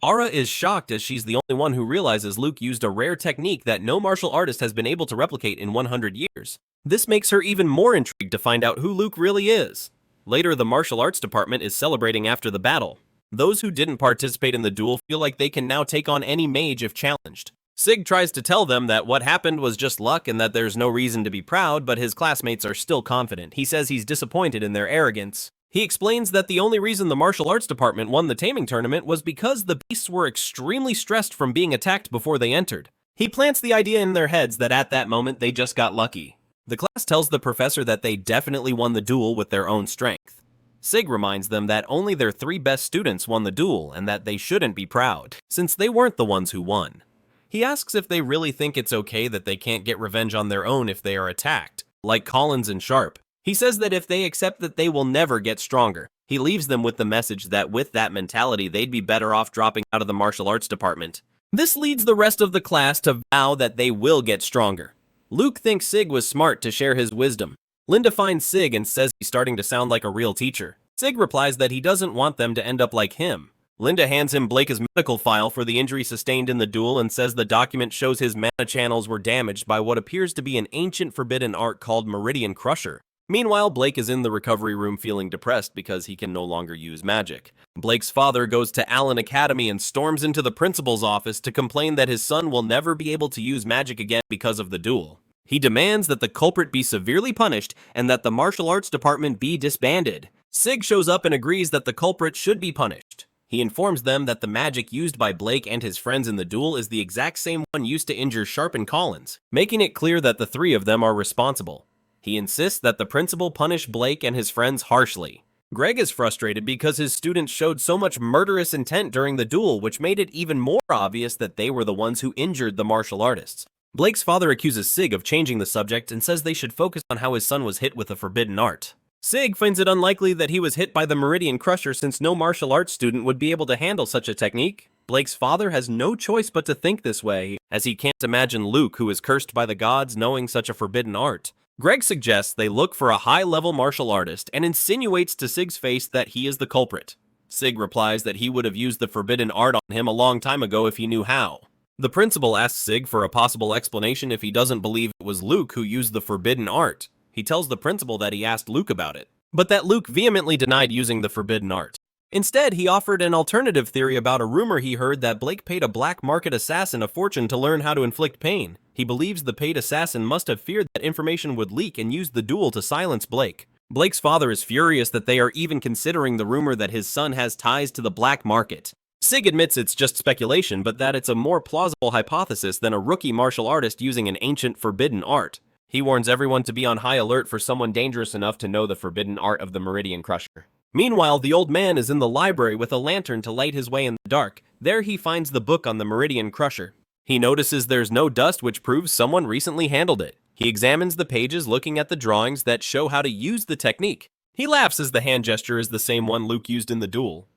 Ara is shocked as she's the only one who realizes Luke used a rare technique that no martial artist has been able to replicate in 100 years. This makes her even more intrigued to find out who Luke really is. Later, the martial arts department is celebrating after the battle. Those who didn't participate in the duel feel like they can now take on any mage if challenged. Sig tries to tell them that what happened was just luck and that there's no reason to be proud, but his classmates are still confident. He says he's disappointed in their arrogance. He explains that the only reason the martial arts department won the taming tournament was because the beasts were extremely stressed from being attacked before they entered. He plants the idea in their heads that at that moment they just got lucky. The class tells the professor that they definitely won the duel with their own strength. Sig reminds them that only their 3 best students won the duel and that they shouldn't be proud, since they weren't the ones who won. He asks if they really think it's okay that they can't get revenge on their own if they are attacked, like Collins and Sharp. He says that if they accept that they will never get stronger. He leaves them with the message that with that mentality they'd be better off dropping out of the martial arts department. This leads the rest of the class to vow that they will get stronger. Luke thinks Sig was smart to share his wisdom. Linda finds Sig and says he's starting to sound like a real teacher. Sig replies that he doesn't want them to end up like him. Linda hands him Blake's medical file for the injury sustained in the duel and says the document shows his mana channels were damaged by what appears to be an ancient forbidden art called Meridian Crusher. Meanwhile, Blake is in the recovery room feeling depressed because he can no longer use magic. Blake's father goes to Allen Academy and storms into the principal's office to complain that his son will never be able to use magic again because of the duel. He demands that the culprit be severely punished and that the martial arts department be disbanded. Sig shows up and agrees that the culprit should be punished. He informs them that the magic used by Blake and his friends in the duel is the exact same one used to injure Sharp and Collins, making it clear that the three of them are responsible. He insists that the principal punish Blake and his friends harshly. Greg is frustrated because his students showed so much murderous intent during the duel, which made it even more obvious that they were the ones who injured the martial artists. Blake's father accuses Sig of changing the subject and says they should focus on how his son was hit with a forbidden art. Sig finds it unlikely that he was hit by the Meridian Crusher since no martial arts student would be able to handle such a technique. Blake's father has no choice but to think this way, as he can't imagine Luke, who is cursed by the gods, knowing such a forbidden art. Greg suggests they look for a high-level martial artist and insinuates to Sig's face that he is the culprit. Sig replies that he would have used the forbidden art on him a long time ago if he knew how. The principal asks Sig for a possible explanation if he doesn't believe it was Luke who used the forbidden art. He tells the principal that he asked Luke about it, but that Luke vehemently denied using the forbidden art. Instead, he offered an alternative theory about a rumor he heard that Blake paid a black market assassin a fortune to learn how to inflict pain. He believes the paid assassin must have feared that information would leak and used the duel to silence Blake. Blake's father is furious that they are even considering the rumor that his son has ties to the black market. Sig admits it's just speculation, but that it's a more plausible hypothesis than a rookie martial artist using an ancient forbidden art. He warns everyone to be on high alert for someone dangerous enough to know the forbidden art of the Meridian Crusher. Meanwhile, the old man is in the library with a lantern to light his way in the dark. There he finds the book on the Meridian Crusher. He notices there's no dust, which proves someone recently handled it. He examines the pages, looking at the drawings that show how to use the technique. He laughs as the hand gesture is the same one Luke used in the duel.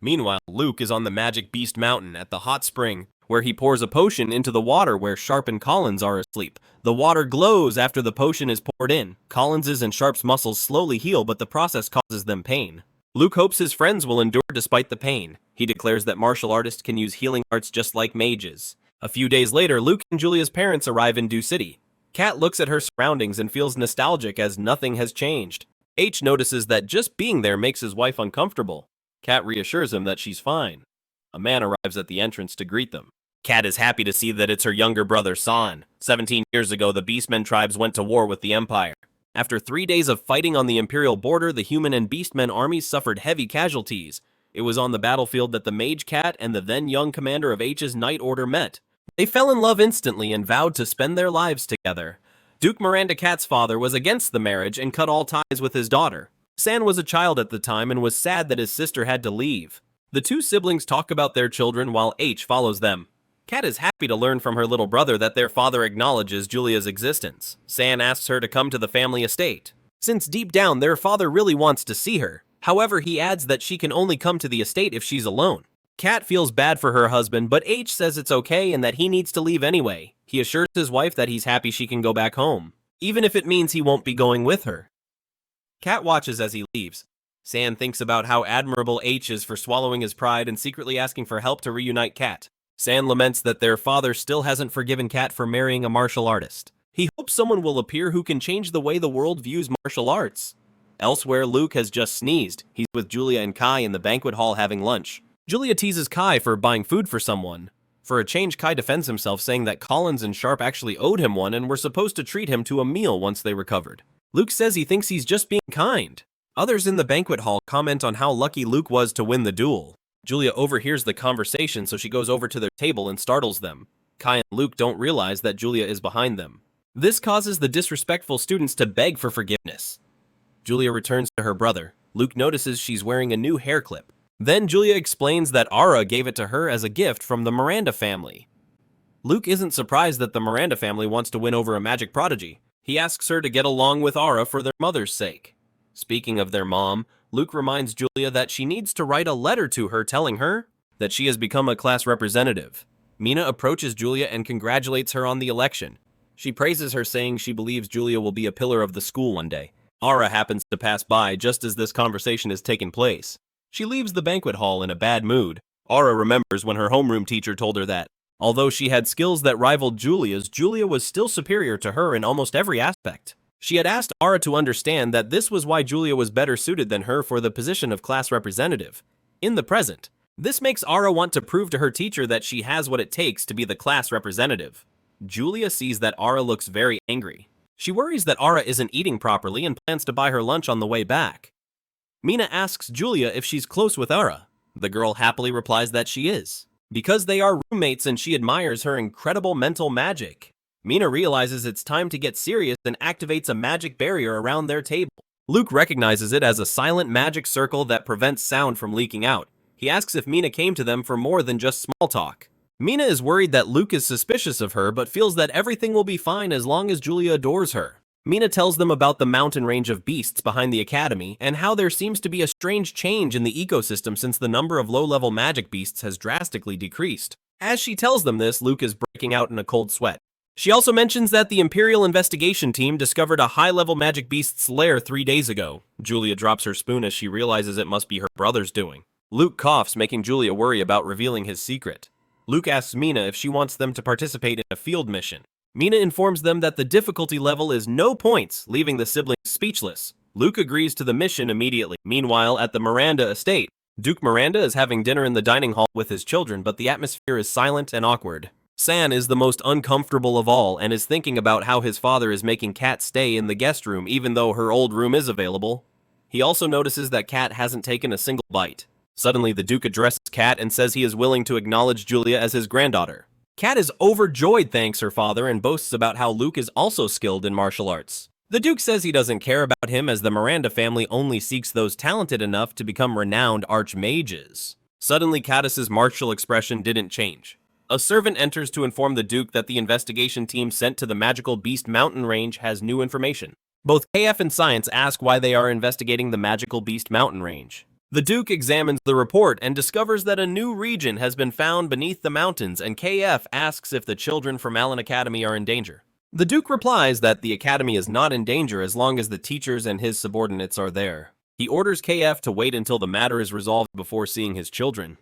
Meanwhile, Luke is on the Magic Beast Mountain at the hot spring, where he pours a potion into the water where Sharp and Collins are asleep. The water glows after the potion is poured in. Collins's and Sharp's muscles slowly heal, but the process causes them pain. Luke hopes his friends will endure despite the pain. He declares that martial artists can use healing arts just like mages. A few days later, Luke and Julia's parents arrive in Dew City. Kat looks at her surroundings and feels nostalgic as nothing has changed. H notices that just being there makes his wife uncomfortable. Kat reassures him that she's fine. A man arrives at the entrance to greet them. Kat is happy to see that it's her younger brother, San. 17 years ago, the Beastmen tribes went to war with the Empire. After 3 days of fighting on the Imperial border, the Human and Beastmen armies suffered heavy casualties. It was on the battlefield that the Mage Cat and the then-young commander of H's Night Order met. They fell in love instantly and vowed to spend their lives together. Duke Miranda Cat's father was against the marriage and cut all ties with his daughter. San was a child at the time and was sad that his sister had to leave. The two siblings talk about their children while H follows them. Kat is happy to learn from her little brother that their father acknowledges Julia's existence. San asks her to come to the family estate, since deep down their father really wants to see her. However, he adds that she can only come to the estate if she's alone. Kat feels bad for her husband, but H says it's okay and that he needs to leave anyway. He assures his wife that he's happy she can go back home, even if it means he won't be going with her. Kat watches as he leaves. San thinks about how admirable H is for swallowing his pride and secretly asking for help to reunite Kat. San laments that their father still hasn't forgiven Kat for marrying a martial artist. He hopes someone will appear who can change the way the world views martial arts. Elsewhere, Luke has just sneezed. He's with Julia and Kai in the banquet hall having lunch. Julia teases Kai for buying food for someone. For a change, Kai defends himself, saying that Collins and Sharp actually owed him one and were supposed to treat him to a meal once they recovered. Luke says he thinks he's just being kind. Others in the banquet hall comment on how lucky Luke was to win the duel. Julia overhears the conversation, so she goes over to their table and startles them. Kai and Luke don't realize that Julia is behind them. This causes the disrespectful students to beg for forgiveness. Julia returns to her brother. Luke notices she's wearing a new hair clip. Then Julia explains that Ara gave it to her as a gift from the Miranda family. Luke isn't surprised that the Miranda family wants to win over a magic prodigy. He asks her to get along with Ara for their mother's sake. Speaking of their mom, Luke reminds Julia that she needs to write a letter to her telling her that she has become a class representative. Mina approaches Julia and congratulates her on the election. She praises her, saying she believes Julia will be a pillar of the school one day. Ara happens to pass by just as this conversation is taking place. She leaves the banquet hall in a bad mood. Ara remembers when her homeroom teacher told her that, although she had skills that rivaled Julia's, Julia was still superior to her in almost every aspect. She had asked Ara to understand that this was why Julia was better suited than her for the position of class representative. In the present, this makes Ara want to prove to her teacher that she has what it takes to be the class representative. Julia sees that Ara looks very angry. She worries that Ara isn't eating properly and plans to buy her lunch on the way back. Mina asks Julia if she's close with Ara. The girl happily replies that she is, because they are roommates and she admires her incredible mental magic. Mina realizes it's time to get serious and activates a magic barrier around their table. Luke recognizes it as a silent magic circle that prevents sound from leaking out. He asks if Mina came to them for more than just small talk. Mina is worried that Luke is suspicious of her but feels that everything will be fine as long as Julia adores her. Mina tells them about the mountain range of beasts behind the academy and how there seems to be a strange change in the ecosystem since the number of low-level magic beasts has drastically decreased. As she tells them this, Luke is breaking out in a cold sweat. She also mentions that the Imperial investigation team discovered a high-level magic beast's lair 3 days ago. Julia drops her spoon as she realizes it must be her brother's doing. Luke coughs, making Julia worry about revealing his secret. Luke asks Mina if she wants them to participate in a field mission. Mina informs them that the difficulty level is no points, leaving the siblings speechless. Luke agrees to the mission immediately. Meanwhile, at the Miranda estate, Duke Miranda is having dinner in the dining hall with his children, but the atmosphere is silent and awkward. San is the most uncomfortable of all and is thinking about how his father is making Kat stay in the guest room even though her old room is available. He also notices that Kat hasn't taken a single bite. Suddenly, the Duke addresses Kat and says he is willing to acknowledge Julia as his granddaughter. Kat is overjoyed, thanks her father, and boasts about how Luke is also skilled in martial arts. The Duke says he doesn't care about him as the Miranda family only seeks those talented enough to become renowned archmages. Suddenly, Katiss's martial expression didn't change. A servant enters to inform the Duke that the investigation team sent to the Magical Beast Mountain Range has new information. Both KF and Science ask why they are investigating the Magical Beast Mountain Range. The Duke examines the report and discovers that a new region has been found beneath the mountains, and KF asks if the children from Allen Academy are in danger. The Duke replies that the Academy is not in danger as long as the teachers and his subordinates are there. He orders KF to wait until the matter is resolved before seeing his children.